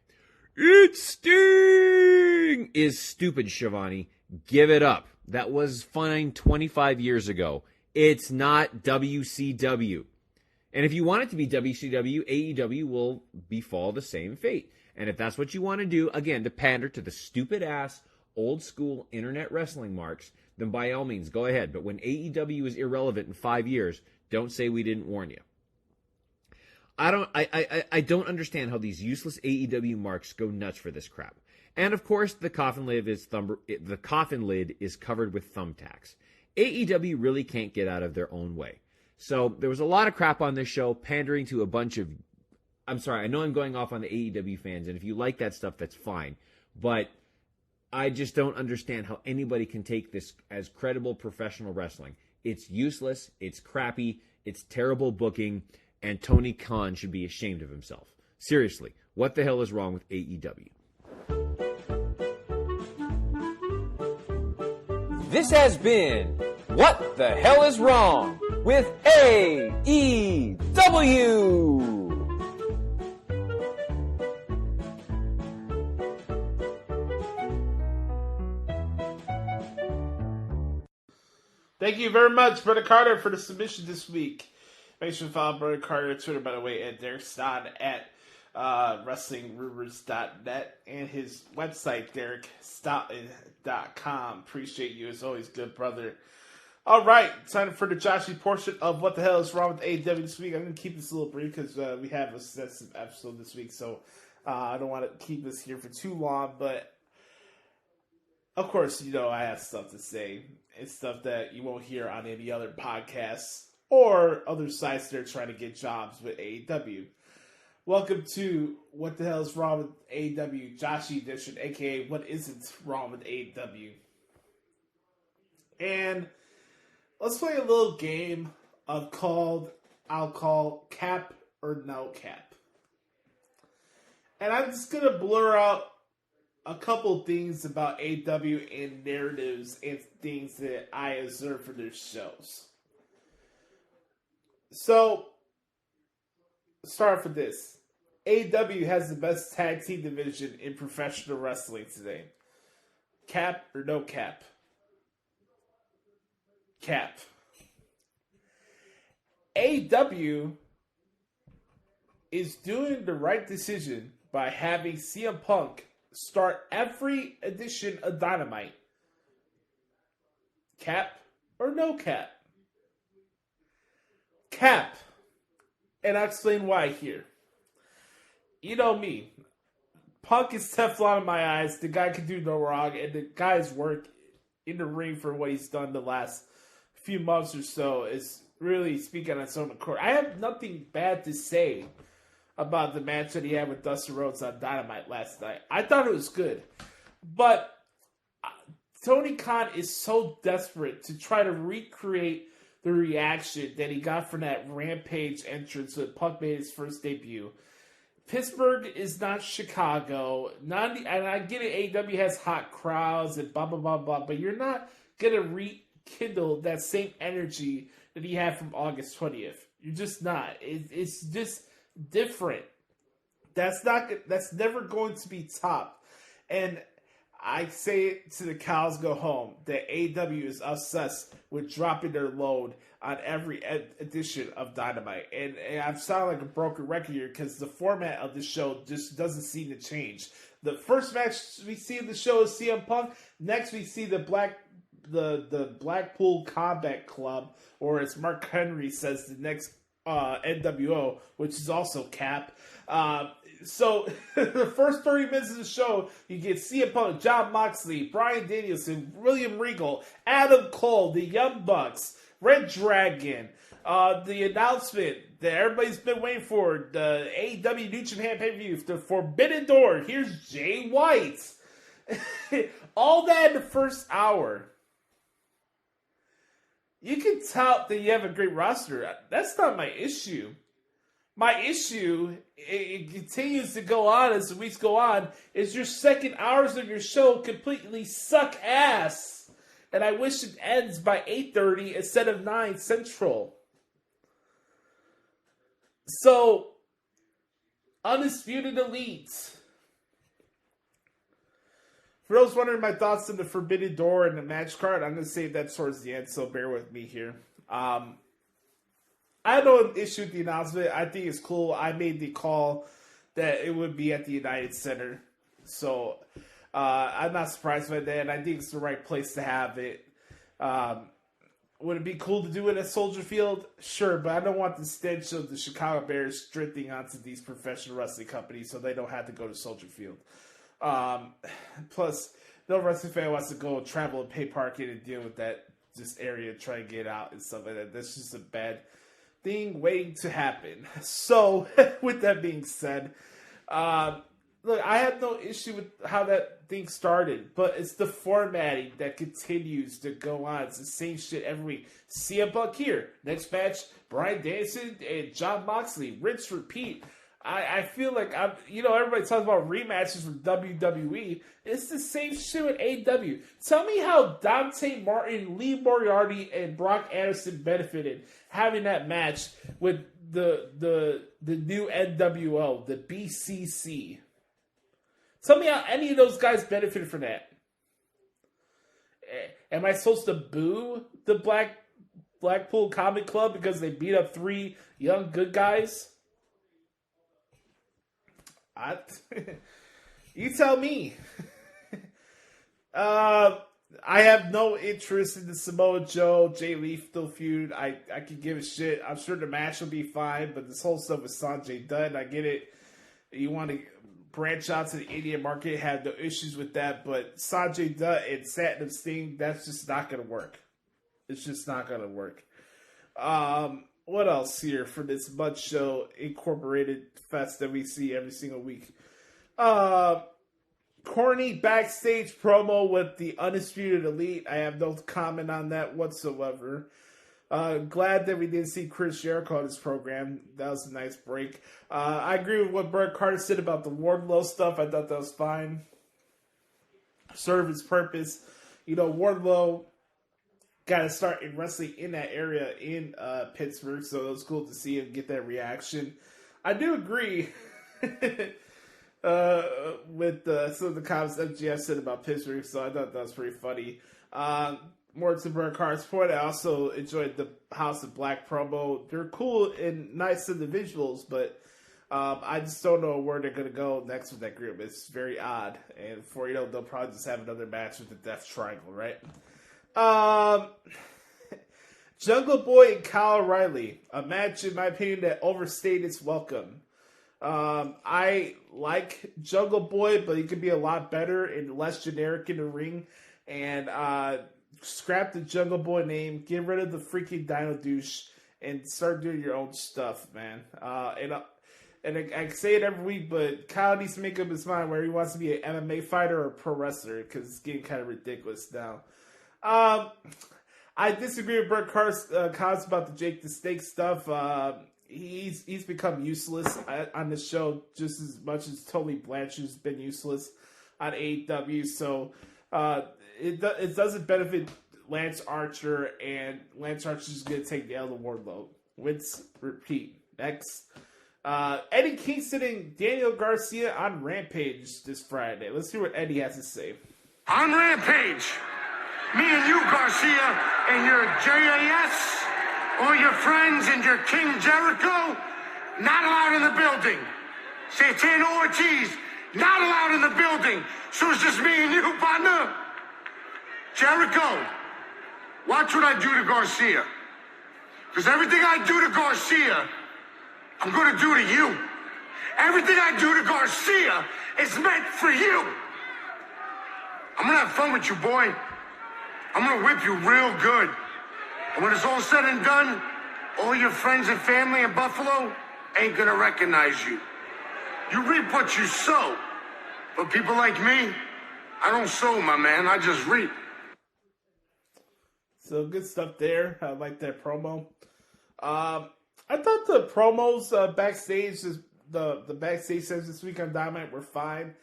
It's Sting is stupid, Shivani. Give it up. That was fine 25 years ago. It's not WCW. And if you want it to be WCW, AEW will befall the same fate. And if that's what you want to do, again, to pander to the stupid-ass, old-school internet wrestling marks, then by all means, go ahead. But when AEW is irrelevant in 5 years, don't say we didn't warn you. I don't understand how these useless AEW marks go nuts for this crap. And of course, the coffin lid is covered with thumbtacks. AEW really can't get out of their own way. So there was a lot of crap on this show, pandering to a bunch of... I'm sorry, I know I'm going off on the AEW fans, and if you like that stuff, that's fine. But I just don't understand how anybody can take this as credible professional wrestling. It's useless, it's crappy, it's terrible booking, and Tony Khan should be ashamed of himself. Seriously, what the hell is wrong with AEW? This has been What the Hell is Wrong with AEW. Thank you very much, Brother Carter, for the submission this week. Make sure to follow Brother Carter on Twitter, by the way, at Derek Stoughton at WrestlingRumors.net and his website, DerekStoughton.com. Appreciate you as always, good brother. All right, time for the Joshie portion of What the Hell is Wrong with AEW this week. I'm going to keep this a little brief because we have a extensive episode this week, so I don't want to keep this here for too long, but of course, you know, I have stuff to say. It's stuff that you won't hear on any other podcasts or other sites that are trying to get jobs with AEW. Welcome to What the Hell is Wrong with AEW, Joshie edition, aka What Isn't Wrong with AEW. And let's play a little game I'll call Cap or No Cap. And I'm just going to blur out a couple things about AEW and narratives and things that I observe for their shows. So, start for this. AEW has the best tag team division in professional wrestling today. Cap or no cap? Cap. AEW is doing the right decision by having CM Punk start every edition of Dynamite. Cap or no cap? Cap. And I'll explain why here. You know me. Punk is Teflon in my eyes. The guy can do no wrong. And the guy's work in the ring for what he's done the last few months or so is really speaking on its own accord. I have nothing bad to say about the match that he had with Dustin Rhodes on Dynamite last night. I thought it was good. But Tony Khan is so desperate to try to recreate the reaction that he got from that Rampage entrance when Punk made his first debut. Pittsburgh is not Chicago. And I get it, AEW has hot crowds and blah, blah, blah, blah, but you're not going to rekindle that same energy that he had from August 20th. You're just not. It's just different. That's never going to be topped. And I say it to the cows go home that AEW is obsessed with dropping their load on every edition of Dynamite. And I've sounded like a broken record here because the format of the show just doesn't seem to change. The first match we see in the show is CM Punk. Next we see the Blackpool Combat Club, or as Mark Henry says, the next NWO, which is also Cap. So the first 30 minutes of the show, you get CM Punk, Jon Moxley, Bryan Danielson, William Regal, Adam Cole, the Young Bucks, Red Dragon, the announcement that everybody's been waiting for, the AEW New Japan pay-per-view, the Forbidden Door. Here's Jay White. All that in the first hour. You can tout that you have a great roster. That's not my issue. My issue, it continues to go on as the weeks go on, is your second hours of your show completely suck ass. And I wish it ends by 8:30 instead of 9 Central. So, Undisputed Elite. For those wondering my thoughts on the Forbidden Door and the match card, I'm going to save that towards the end, so bear with me here. I had no issue with the announcement. I think it's cool. I made the call that it would be at the United Center. So, I'm not surprised by that. I think it's the right place to have it. Would it be cool to do it at Soldier Field? Sure, but I don't want the stench of the Chicago Bears drifting onto these professional wrestling companies so they don't have to go to Soldier Field. Plus, no wrestling fan wants to go travel and pay parking and deal with that this area, try to get out and stuff like that. That's just a bad thing waiting to happen. So, with that being said, look, I have no issue with how that thing started, but it's the formatting that continues to go on. It's the same shit every week. CM Punk here. Next match, Bryan Danielson and Jon Moxley. Rinse, repeat. I feel like everybody talks about rematches from WWE. It's the same shit with AEW. Tell me how Dante Martin, Lee Moriarty, and Brock Anderson benefited having that match with the new NWO, the BCC. Tell me how any of those guys benefited from that. Am I supposed to boo the Blackpool Combat Club because they beat up 3 young good guys? You tell me. I have no interest in the Samoa Joe, Jay Lethal feud. I can give a shit. I'm sure the match will be fine, but this whole stuff with Sanjay Dutt, I get it. You want to branch out to the Indian market, have no issues with that, but Sanjay Dutt and Satnam Singh, that's just not going to work. It's just not going to work. What else here for this Mud Show Incorporated fest that we see every single week? Corny backstage promo with the Undisputed Elite. I have no comment on that whatsoever. Glad that we didn't see Chris Jericho on this program. That was a nice break. I agree with what Bret Carter said about the Wardlow stuff. I thought that was fine. Served its purpose. Wardlow got to start in wrestling in that area in Pittsburgh, so it was cool to see him get that reaction. I do agree with some of the comments MJF said about Pittsburgh, so I thought that was pretty funny. More to Bret Carter's point, I also enjoyed the House of Black promo. They're cool and nice individuals, but I just don't know where they're going to go next with that group. It's very odd, and they'll probably just have another match with the Death Triangle, right? Jungle Boy and Kyle O'Reilly, a match in my opinion that overstayed its welcome. I like Jungle Boy, but he could be a lot better and less generic in the ring. And scrap the Jungle Boy name, get rid of the freaking Dino douche, and start doing your own stuff, man. And I say it every week, but Kyle needs to make up his mind where he wants to be an MMA fighter or a pro wrestler, because it's getting kind of ridiculous now. I disagree with Bert Cos about the Jake the Snake stuff. He's become useless on the show just as much as Tony Blanchard's been useless on AEW. So it doesn't benefit Lance Archer, and Lance Archer's going to take the L to Wardlow. Rinse, repeat. Next. Eddie Kingston and Daniel Garcia on Rampage this Friday. Let's hear what Eddie has to say. On Rampage, me and you, Garcia, and your JAS, all your friends and your King Jericho, not allowed in the building. Santana Ortiz, not allowed in the building. So it's just me and you, partner. Jericho, watch what I do to Garcia. Because everything I do to Garcia, I'm going to do to you. Everything I do to Garcia is meant for you. I'm going to have fun with you, boy. I'm going to whip you real good. And when it's all said and done, all your friends and family in Buffalo ain't going to recognize you. You reap what you sow. But people like me, I don't sow, my man. I just reap. So good stuff there. I like that promo. I thought the promos backstage, the backstage sessions this week on Dynamite were fine.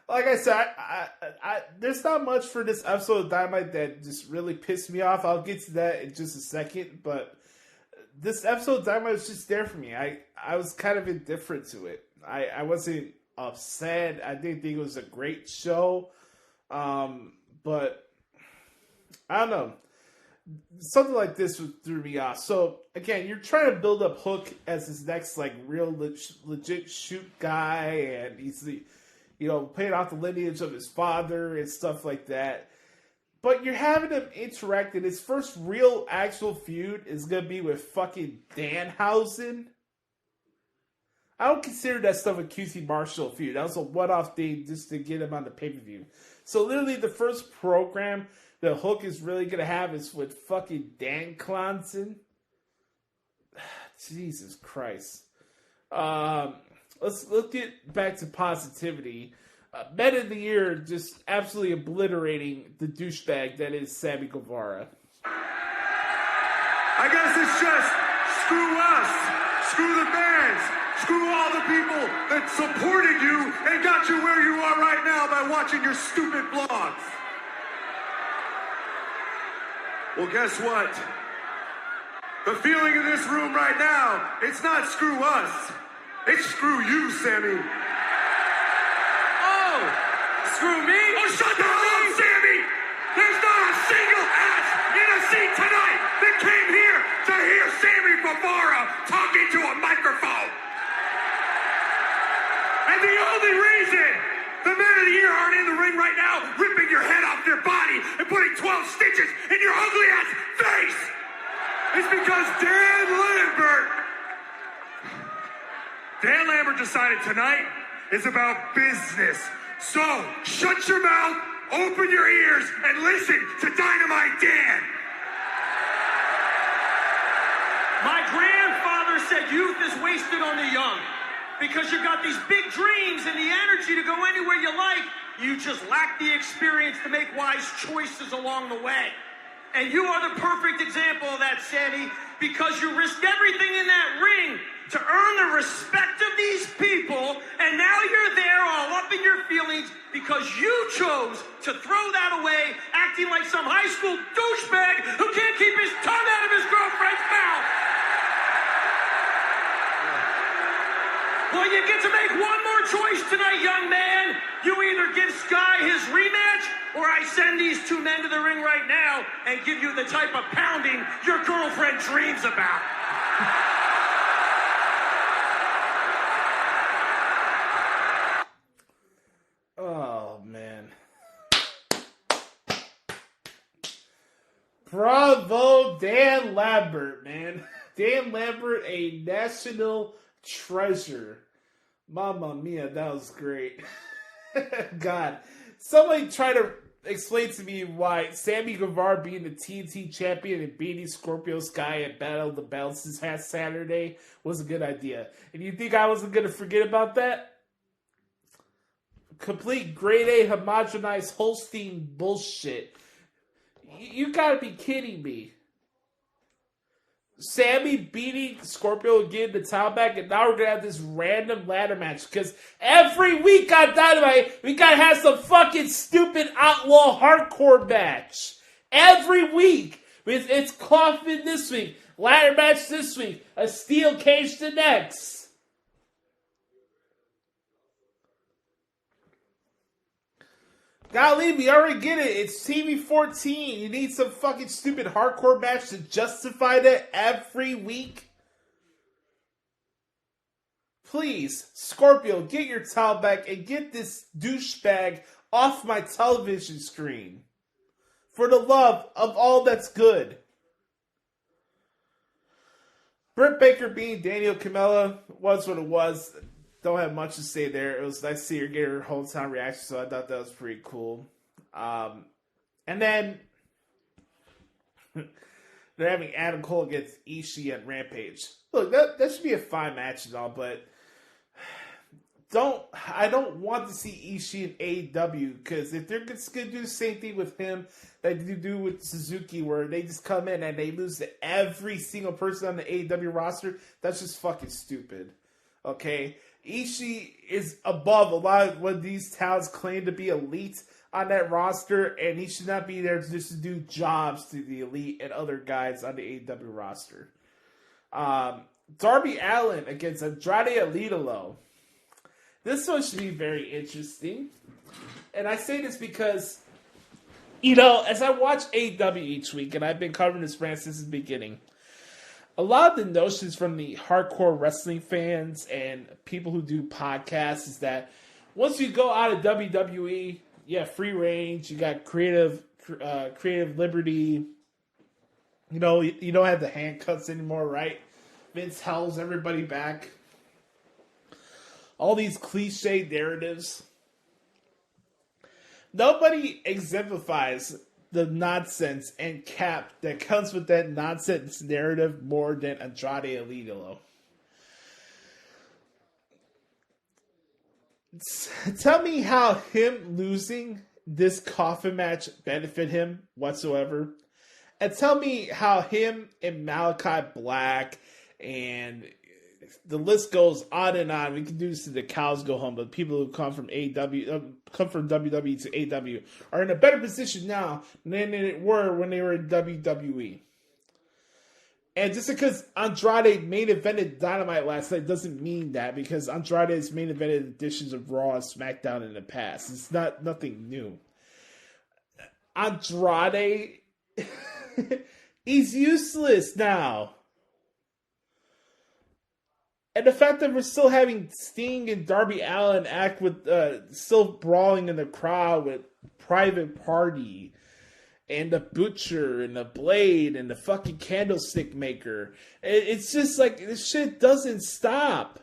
Like I said, I there's not much for this episode of Dynamite that just really pissed me off. I'll get to that in just a second, but this episode of Dynamite was just there for me. I was kind of indifferent to it. I wasn't upset. I didn't think it was a great show, but I don't know. Something like this threw me off. So again, you're trying to build up Hook as his next like real legit shoot guy, and he's the paying off the lineage of his father and stuff like that. But you're having him interact, and his first real actual feud is going to be with fucking Danhausen. I don't consider that stuff a QT Marshall feud. That was a one-off thing just to get him on the pay-per-view. So literally the first program the Hook is really going to have is with fucking DANCLAHNSEN. Jesus Christ. Let's get back to positivity. Men of the Year just absolutely obliterating the douchebag that is Sammy Guevara. I guess it's just screw us, screw the fans, screw all the people that supported you and got you where you are right now by watching your stupid vlogs. Well, guess what? The feeling in this room right now, it's not screw us. It's screw you, Sammy. Oh, screw me? Oh, shut the hell up, Sammy! There's not a single ass in a seat tonight that came here to hear Sammy Guevara talking to a microphone. And the only reason the Men of the Year aren't in the ring right now, ripping your head off their body and putting 12 stitches in your ugly ass face, is because Dan Lambert decided tonight is about business. So shut your mouth, open your ears, and listen to Dynamite Dan. My grandfather said youth is wasted on the young. Because you've got these big dreams and the energy to go anywhere you like, you just lack the experience to make wise choices along the way. And you are the perfect example of that, Sammy, because you risked everything in that ring to earn the respect of these people, and now you're there all up in your feelings because you chose to throw that away, acting like some high school douchebag who can't keep his tongue out of his girlfriend's mouth. Well, you get to make one more choice tonight, young man. You either give Sky his rematch, or I send these two men to the ring right now and give you the type of pounding your girlfriend dreams about. Oh, man. Bravo, Dan Lambert, man. Dan Lambert, a national treasure. Mamma mia, that was great. God. Somebody try to explain to me why Sammy Guevara being the TNT champion and beating Scorpio Sky at Battle of the Belts this past Saturday was a good idea. And you think I wasn't going to forget about that? Complete grade A homogenized Holstein bullshit. You gotta be kidding me. Sammy beating Scorpio and getting the title back, and now we're gonna have this random ladder match because every week on Dynamite we gotta have some fucking stupid outlaw hardcore match. Every week it's coffin this week, ladder match this week, a steel cage the next. Golly, we already get it. It's TV 14. You need some fucking stupid hardcore match to justify that every week? Please, Scorpio, get your towel back and get this douchebag off my television screen. For the love of all that's good. Britt Baker being Daniel Camella was what it was. Don't have much to say there. It was nice to see her get her hometown reaction, so I thought that was pretty cool. And then they're having Adam Cole against Ishii at Rampage. Look, that should be a fine match and all, but I don't want to see Ishii in AEW, because if they're just going to do the same thing with him that they do with Suzuki, where they just come in and they lose to every single person on the AEW roster, that's just fucking stupid. Okay? Ishii is above a lot of what these talents claim to be elite on that roster, and he should not be there just to do jobs to the elite and other guys on the AEW roster. Darby Allin against Andrade Alidolo. This one should be very interesting. And I say this because, as I watch AEW each week, and I've been covering this brand since the beginning, a lot of the notions from the hardcore wrestling fans and people who do podcasts is that once you go out of WWE, you have free range, you got creative liberty. You don't have the handcuffs anymore, right? Vince hells everybody back. All these cliche narratives. Nobody exemplifies the nonsense and cap that comes with that nonsense narrative more than Andrade Alidolo. Tell me how him losing this coffin match benefit him whatsoever. And tell me how him and Malachi Black and the list goes on and on. We can do this to the cows go home, but people who come from WWE to AEW are in a better position now than they were when they were in WWE. And just because Andrade main evented Dynamite last night doesn't mean that, because Andrade has main evented editions of Raw and SmackDown in the past. It's nothing new. Andrade, he's useless now. And the fact that we're still having Sting and Darby Allin act with, still brawling in the crowd with Private Party and the Butcher and the Blade and the fucking Candlestick Maker. It's just like, this shit doesn't stop.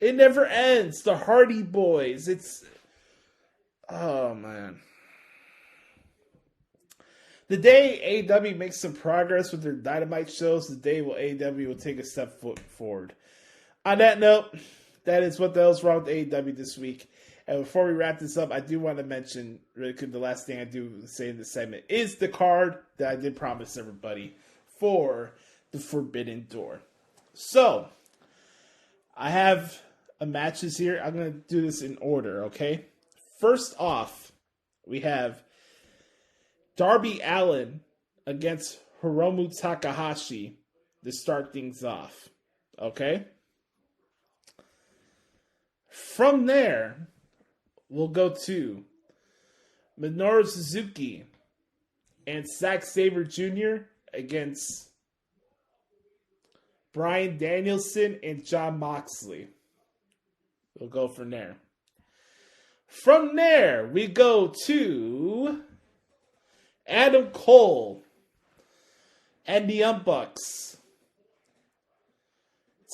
It never ends. The Hardy Boys. Oh man. The day AEW makes some progress with their Dynamite shows, the day AEW will take a step forward. On that note, that is what the hell's wrong with AEW this week. And before we wrap this up, I do want to mention, really quick, the last thing I do say in this segment is the card that I did promise everybody for the Forbidden Door. So, I have matches here. I'm going to do this in order, okay? First off, we have Darby Allin against Hiromu Takahashi to start things off. Okay? From there, we'll go to Minoru Suzuki and Zack Sabre Jr. against Bryan Danielson and Jon Moxley. We'll go from there. From there, we go to Adam Cole and the Young Bucks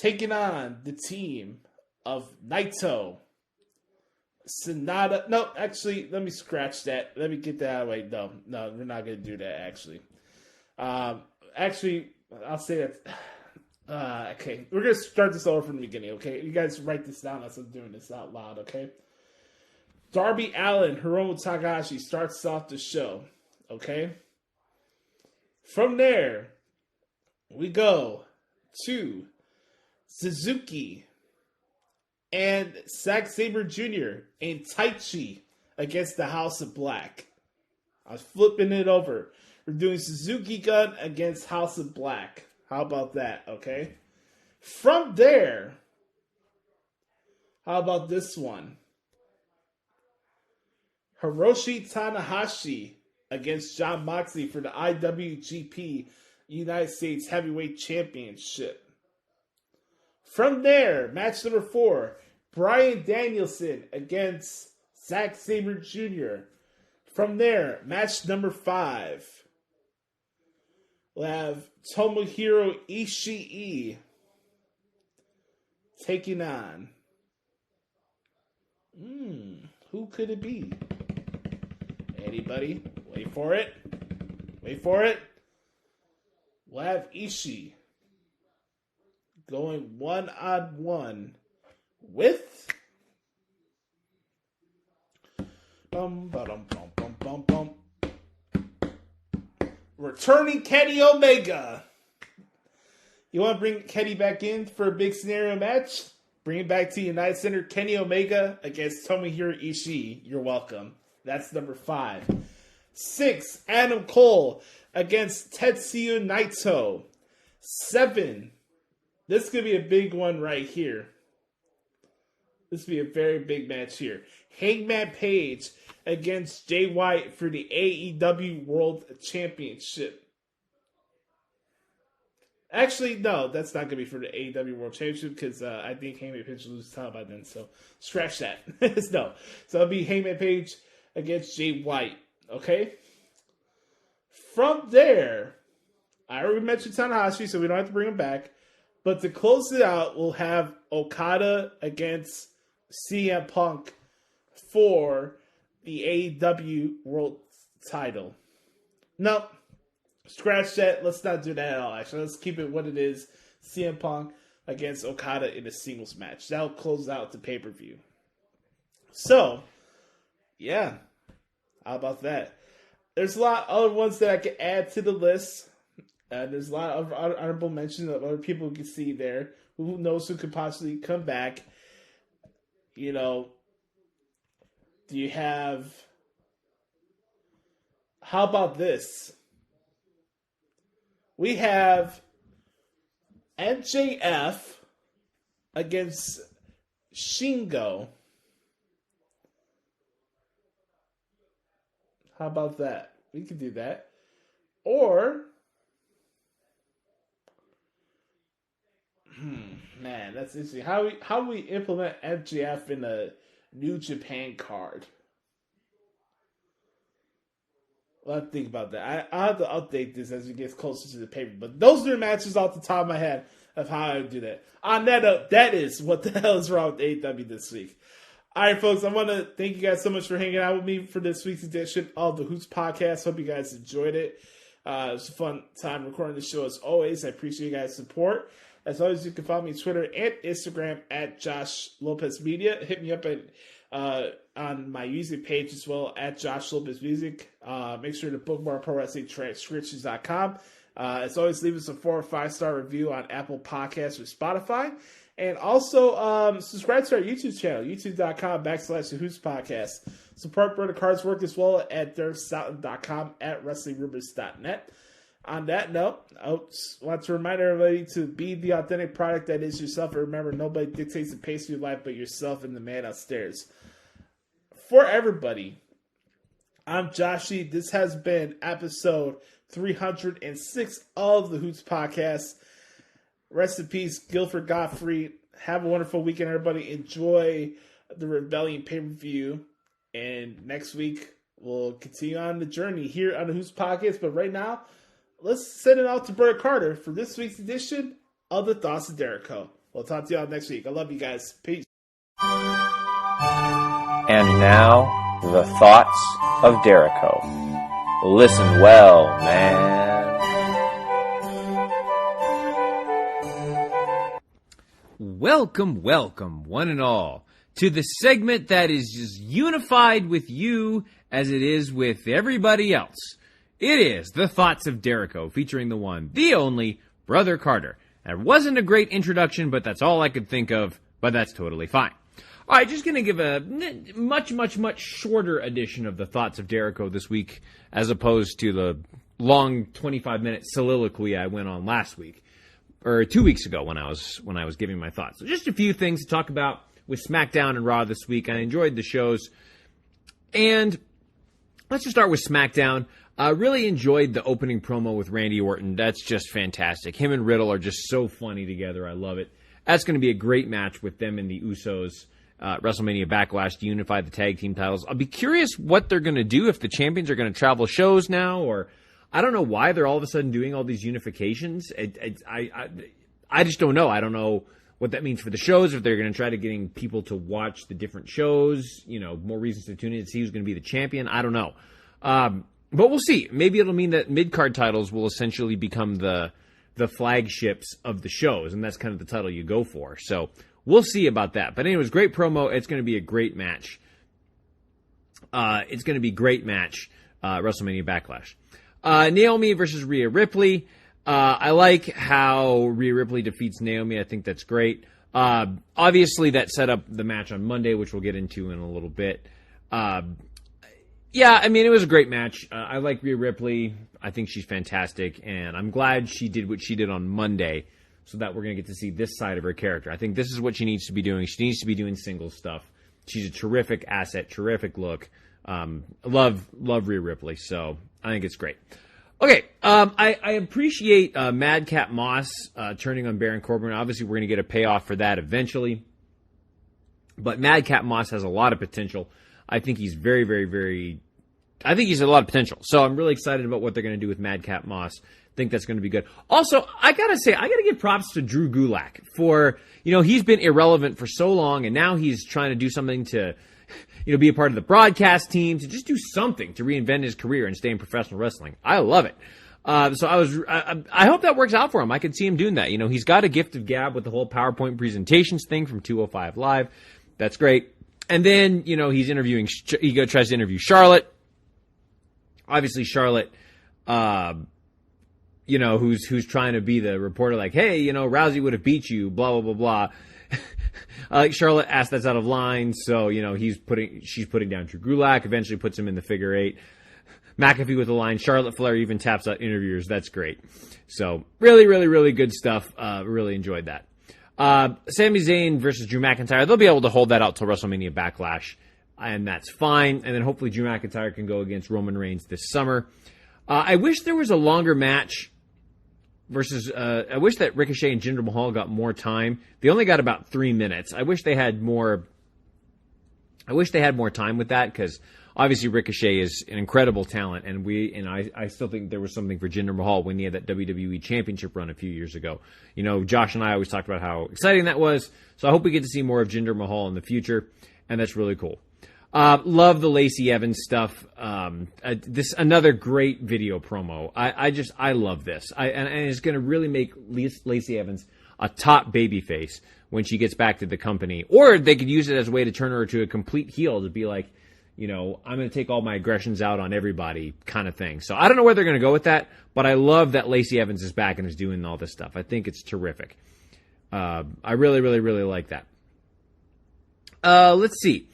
taking on the team of Naito, Sonata. No, actually, let me scratch that. Let me get that out of the way. No, we're not going to do that, actually. Actually, I'll say that. Okay, we're going to start this over from the beginning, okay? You guys write this down as I'm doing this out loud, okay? Darby Allin, Hiromu Takahashi starts off the show. Okay? From there, we go to Suzuki and Zack Sabre Jr. in Taichi against the House of Black. I was flipping it over. We're doing Suzuki Gun against House of Black. How about that, okay? From there, how about this one? Hiroshi Tanahashi against Jon Moxley for the IWGP United States Heavyweight Championship. From there, match number 4, Bryan Danielson against Zack Sabre Jr. From there, match number 5, we'll have Tomohiro Ishii taking on. Who could it be? Anybody? Wait for it. Wait for it. We'll have Ishii going 1-on-1 with returning Kenny Omega. You want to bring Kenny back in for a big scenario match? Bring it back to United Center. Kenny Omega against Tomohiro Ishii. You're welcome. That's number 5. 6, Adam Cole against Tetsuya Naito. 7, this is going to be a big one right here. This will be a very big match here. Hangman Page against Jay White for the AEW World Championship. Actually, no, that's not going to be for the AEW World Championship because I think Hangman Page will lose time by then, so scratch that. No. So it'll be Hangman Page against Jay White, okay? From there, I already mentioned Tanahashi, so we don't have to bring him back. But to close it out, we'll have Okada against CM Punk for the AEW World title. Nope. Scratch that. Let's not do that at all, actually. Let's keep it what it is. CM Punk against Okada in a singles match. That'll close out the pay-per-view. So, yeah. How about that? There's a lot of other ones that I can add to the list. There's a lot of honorable mentions of other people we can see there. Who knows who could possibly come back? You know, do you have... How about this? We have MJF against Shingo. How about that? We could do that. Or... man, that's interesting. How do we implement MJF in a New Japan card? Well, I have to think about that. I'll have to update this as we get closer to the paper. But those are the matches off the top of my head of how I would do that. On that note, that is what the hell is wrong with AEW this week. All right, folks, I want to thank you guys so much for hanging out with me for this week's edition of the Hoots Podcast. Hope you guys enjoyed it. It was a fun time recording the show as always. I appreciate you guys' support. As always, you can follow me on Twitter and Instagram at Josh Lopez Media. Hit me up on my music page as well at Josh Lopez Music. Make sure to bookmark ProWrestlingTranscriptions.com. As always, leave us a 4 or 5 star review on Apple Podcasts or Spotify. And also, subscribe to our YouTube channel, youtube.com/The Hoots Podcast. Support Brother Card's work as well at DerekStoughton.com at WrestlingRumors.net. On that note, I want to remind everybody to be the authentic product that is yourself. And remember, nobody dictates the pace of your life but yourself and the man upstairs. For everybody, I'm Joshie. This has been episode 306 of the Hoots Podcast. Rest in peace, Gilbert Gottfried. Have a wonderful weekend, everybody. Enjoy the Rebellion pay-per-view. And next week, we'll continue on the journey here on the Hoots Podcast. But right now, let's send it out to Brother Carter for this week's edition of the Thoughts of Dericho. We'll talk to y'all next week. I love you guys. Peace. And now, the Thoughts of Dericho. Listen well, man. Welcome, welcome, one and all, to the segment that is just unified with you as it is with everybody else. It is the Thoughts of Dericho, featuring the one, the only, Brother Carter. That wasn't a great introduction, but that's all I could think of, but that's totally fine. All right, just going to give a much, much, much shorter edition of the Thoughts of Dericho this week, as opposed to the long 25-minute soliloquy I went on last week, or 2 weeks ago when I was giving my thoughts. So just a few things to talk about with SmackDown and Raw this week. I enjoyed the shows, and let's just start with SmackDown. I really enjoyed the opening promo with Randy Orton. That's just fantastic. Him and Riddle are just so funny together. I love it. That's going to be a great match with them and the Usos. WrestleMania Backlash to unify the tag team titles. I'll be curious what they're going to do, if the champions are going to travel shows now, or I don't know why they're all of a sudden doing all these unifications. I just don't know. I don't know what that means for the shows, if they're going to try to getting people to watch the different shows, more reasons to tune in to see who's going to be the champion. I don't know. But we'll see. Maybe it'll mean that mid-card titles will essentially become the flagships of the shows, and that's kind of the title you go for. So we'll see about that. But anyways, great promo. It's going to be a great match. WrestleMania Backlash. Naomi versus Rhea Ripley. I like how Rhea Ripley defeats Naomi. I think that's great. Obviously, that set up the match on Monday, which we'll get into in a little bit. Yeah, I mean, it was a great match. I like Rhea Ripley. I think she's fantastic, and I'm glad she did what she did on Monday so that we're going to get to see this side of her character. I think this is what she needs to be doing. She needs to be doing singles stuff. She's a terrific asset, terrific look. Love Rhea Ripley, so I think it's great. Okay, I appreciate Madcap Moss turning on Baron Corbin. Obviously, we're going to get a payoff for that eventually, but Madcap Moss has a lot of potential. I think he's very, very, very... I think he's a lot of potential. So I'm really excited about what they're going to do with Madcap Moss. I think that's going to be good. Also, I got to give props to Drew Gulak for, he's been irrelevant for so long, and now he's trying to do something to, be a part of the broadcast team, to just do something to reinvent his career and stay in professional wrestling. I love it. So I hope that works out for him. I could see him doing that. He's got a gift of gab with the whole PowerPoint presentations thing from 205 Live. That's great. And then, he's tries to interview Charlotte. Obviously, Charlotte, who's trying to be the reporter, like, hey, Rousey would have beat you, blah, blah, blah, blah. Charlotte asked that's out of line, so, she's putting down Drew Gulak, eventually puts him in the figure eight. McAfee with the line, Charlotte Flair even taps out interviewers. That's great. So, really, really, really good stuff. Really enjoyed that. Sami Zayn versus Drew McIntyre. They'll be able to hold that out till WrestleMania Backlash, and that's fine. And then hopefully Drew McIntyre can go against Roman Reigns this summer. I wish there was a longer match versus... I wish that Ricochet and Jinder Mahal got more time. They only got about 3 minutes. I wish they had more time with that, because obviously Ricochet is an incredible talent, and I still think there was something for Jinder Mahal when he had that WWE Championship run a few years ago. Josh and I always talked about how exciting that was, so I hope we get to see more of Jinder Mahal in the future, and that's really cool. Love the Lacey Evans stuff. This another great video promo. I love this. And it's going to really make Lacey Evans a top babyface when she gets back to the company, or they could use it as a way to turn her to a complete heel, to be like, I'm going to take all my aggressions out on everybody kind of thing. So I don't know where they're going to go with that, but I love that Lacey Evans is back and is doing all this stuff. I think it's terrific. I really, really, really like that. Let's see.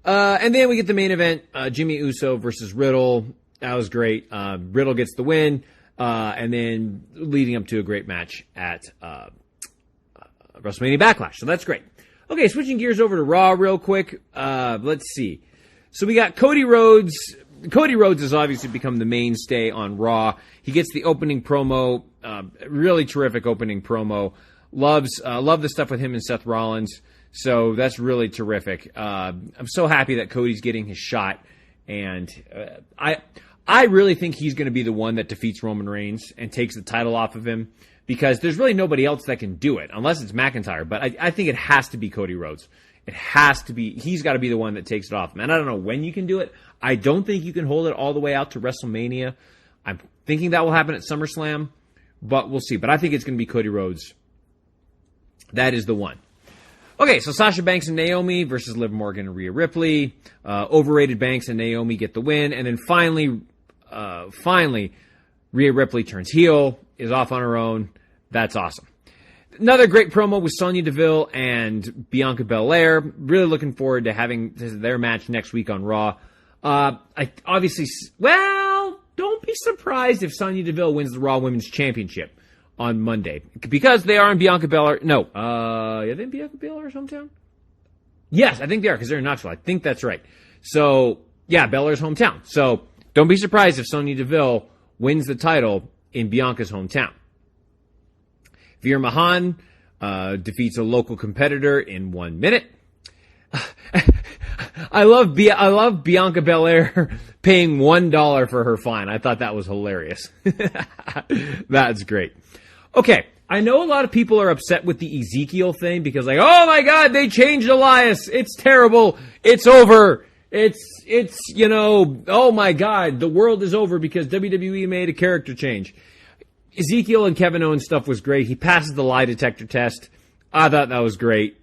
And then we get the main event, Jimmy Uso versus Riddle. That was great. Riddle gets the win, and then leading up to a great match at WrestleMania Backlash. So that's great. Okay, switching gears over to Raw real quick. Let's see. So we got Cody Rhodes. Cody Rhodes has obviously become the mainstay on Raw. He gets the opening promo, really terrific opening promo. Love the stuff with him and Seth Rollins. So that's really terrific. I'm so happy that Cody's getting his shot, and I really think he's going to be the one that defeats Roman Reigns and takes the title off of him, because there's really nobody else that can do it unless it's McIntyre. But I think it has to be Cody Rhodes. It has to be. He's got to be the one that takes it off. Man, I don't know when you can do it. I don't think you can hold it all the way out to WrestleMania. I'm thinking that will happen at SummerSlam, but we'll see. But I think it's going to be Cody Rhodes. That is the one. Okay, so Sasha Banks and Naomi versus Liv Morgan and Rhea Ripley. Overrated Banks and Naomi get the win. And then finally, Rhea Ripley turns heel, is off on her own. That's awesome. Another great promo with Sonya Deville and Bianca Belair. Really looking forward to having their match next week on Raw. Don't be surprised if Sonya Deville wins the Raw Women's Championship on Monday, because they are in Bianca Belair. No, are they in Bianca Belair's hometown? Yes, I think they are, because they're in Knoxville. I think that's right. So, yeah, Belair's hometown. So, don't be surprised if Sonya Deville wins the title in Bianca's hometown. Veer Mahan defeats a local competitor in 1 minute. I love Bianca Belair paying $1 for her fine. I thought that was hilarious. That's great. Okay, I know a lot of people are upset with the Ezekiel thing because, like, oh my God, they changed Elias. It's terrible. It's over. It's oh my God, the world is over because WWE made a character change. Ezekiel and Kevin Owens stuff was great. He passes the lie detector test. I thought that was great.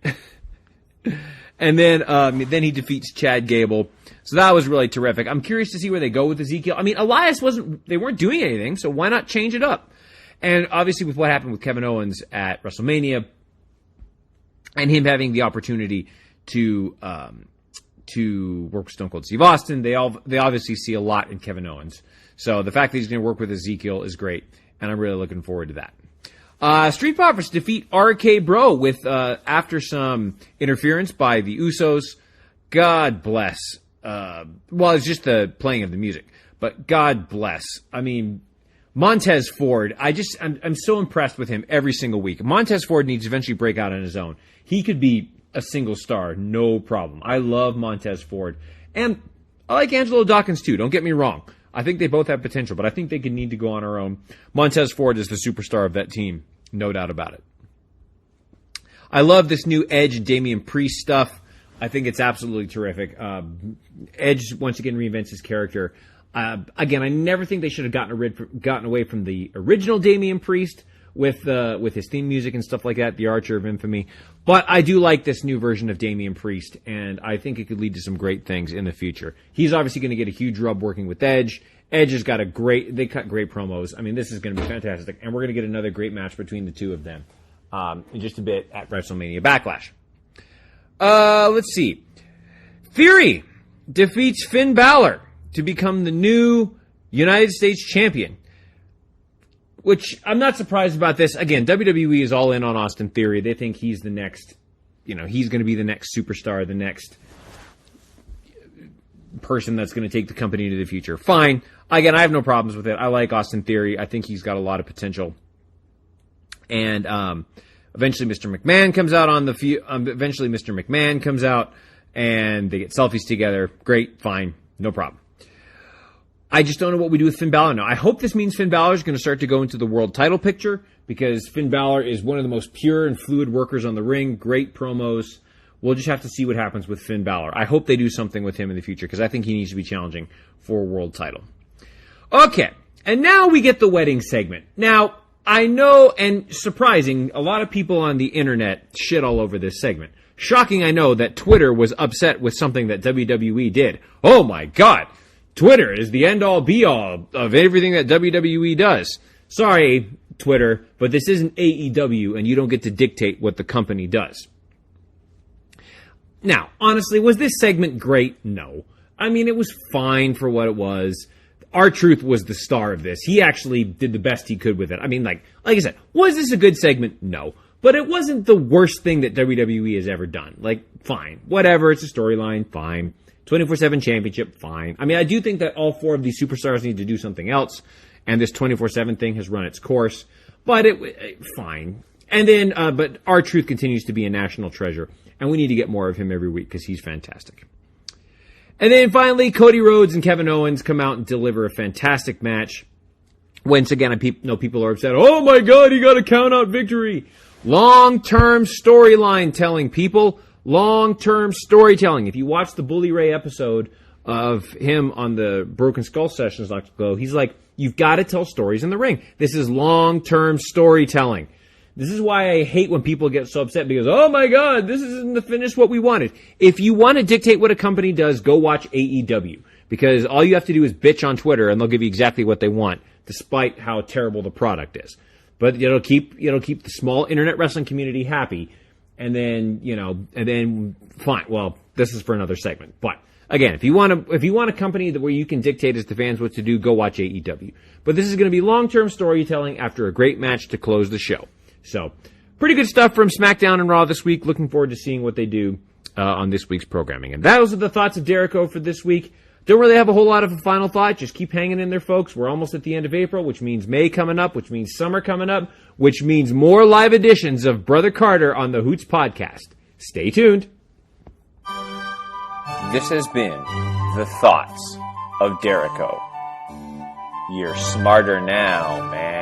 And then he defeats Chad Gable. So that was really terrific. I'm curious to see where they go with Ezekiel. I mean, Elias they weren't doing anything, so why not change it up? And obviously with what happened with Kevin Owens at WrestleMania and him having the opportunity to work with Stone Cold Steve Austin, they obviously see a lot in Kevin Owens. So the fact that he's going to work with Ezekiel is great, and I'm really looking forward to that. Street Profits defeat RK Bro with after some interference by the Usos. God bless. It's just the playing of the music, but God bless. I mean, Montez Ford. I'm so impressed with him every single week. Montez Ford needs to eventually break out on his own. He could be a single star, no problem. I love Montez Ford, and I like Angelo Dawkins too. Don't get me wrong. I think they both have potential, but I think they can need to go on our own. Montez Ford is the superstar of that team, no doubt about it. I love this new Edge and Damian Priest stuff. I think it's absolutely terrific. Edge once again reinvents his character. Again, I never think they should have gotten away from the original Damian Priest with his theme music and stuff like that, the Archer of Infamy. But I do like this new version of Damian Priest, and I think it could lead to some great things in the future. He's obviously going to get a huge rub working with Edge. Edge has got they cut great promos. I mean, this is going to be fantastic, and we're going to get another great match between the two of them in just a bit at WrestleMania Backlash. Let's see. Theory defeats Finn Balor to become the new United States champion. Which, I'm not surprised about this. Again, WWE is all in on Austin Theory. They think he's the next, he's going to be the next superstar, the next person that's going to take the company into the future. Fine. Again, I have no problems with it. I like Austin Theory. I think he's got a lot of potential. And eventually Mr. McMahon comes out eventually Mr. McMahon comes out, and they get selfies together. Great. Fine. No problem. I just don't know what we do with Finn Balor now. I hope this means Finn Balor is going to start to go into the world title picture, because Finn Balor is one of the most pure and fluid workers on the ring. Great promos. We'll just have to see what happens with Finn Balor. I hope they do something with him in the future, because I think he needs to be challenging for a world title. Okay, and now we get the wedding segment. Now, I know, and surprising, a lot of people on the internet shit all over this segment. Shocking, I know, that Twitter was upset with something that WWE did. Oh my God! Twitter is the end-all, be-all of everything that WWE does. Sorry, Twitter, but this isn't AEW, and you don't get to dictate what the company does. Now, honestly, was this segment great? No. I mean, it was fine for what it was. R-Truth was the star of this. He actually did the best he could with it. I mean, like I said, was this a good segment? No. But it wasn't the worst thing that WWE has ever done. Like, fine. Whatever, it's a storyline, fine. 24/7 championship, fine. I mean, I do think that all four of these superstars need to do something else, and this 24/7 thing has run its course, but fine. And then, but R-Truth continues to be a national treasure, and we need to get more of him every week because he's fantastic. And then finally, Cody Rhodes and Kevin Owens come out and deliver a fantastic match. Once again, I know people are upset. Oh my God, he got a count-out victory. Long-term storyline telling, people. Long-term storytelling. If you watch the Bully Ray episode of him on the Broken Skull Sessions, Dr. Glow, he's like, you've got to tell stories in the ring. This is long-term storytelling. This is why I hate when people get so upset because, oh my God, this isn't the finish what we wanted. If you want to dictate what a company does, go watch AEW. Because all you have to do is bitch on Twitter and they'll give you exactly what they want, despite how terrible the product is. but it'll keep the small internet wrestling community happy. And then fine. Well, this is for another segment. But again, if you want a company where you can dictate as the fans what to do, go watch AEW. But this is going to be long-term storytelling after a great match to close the show. So, pretty good stuff from SmackDown and Raw this week. Looking forward to seeing what they do on this week's programming. And those are the thoughts of Dericho for this week. Don't really have a whole lot of a final thought. Just keep hanging in there, folks. We're almost at the end of April, which means May coming up, which means summer coming up, which means more live editions of Brother Carter on the Hoots podcast. Stay tuned. This has been the Thoughts of Dericho. You're smarter now, man.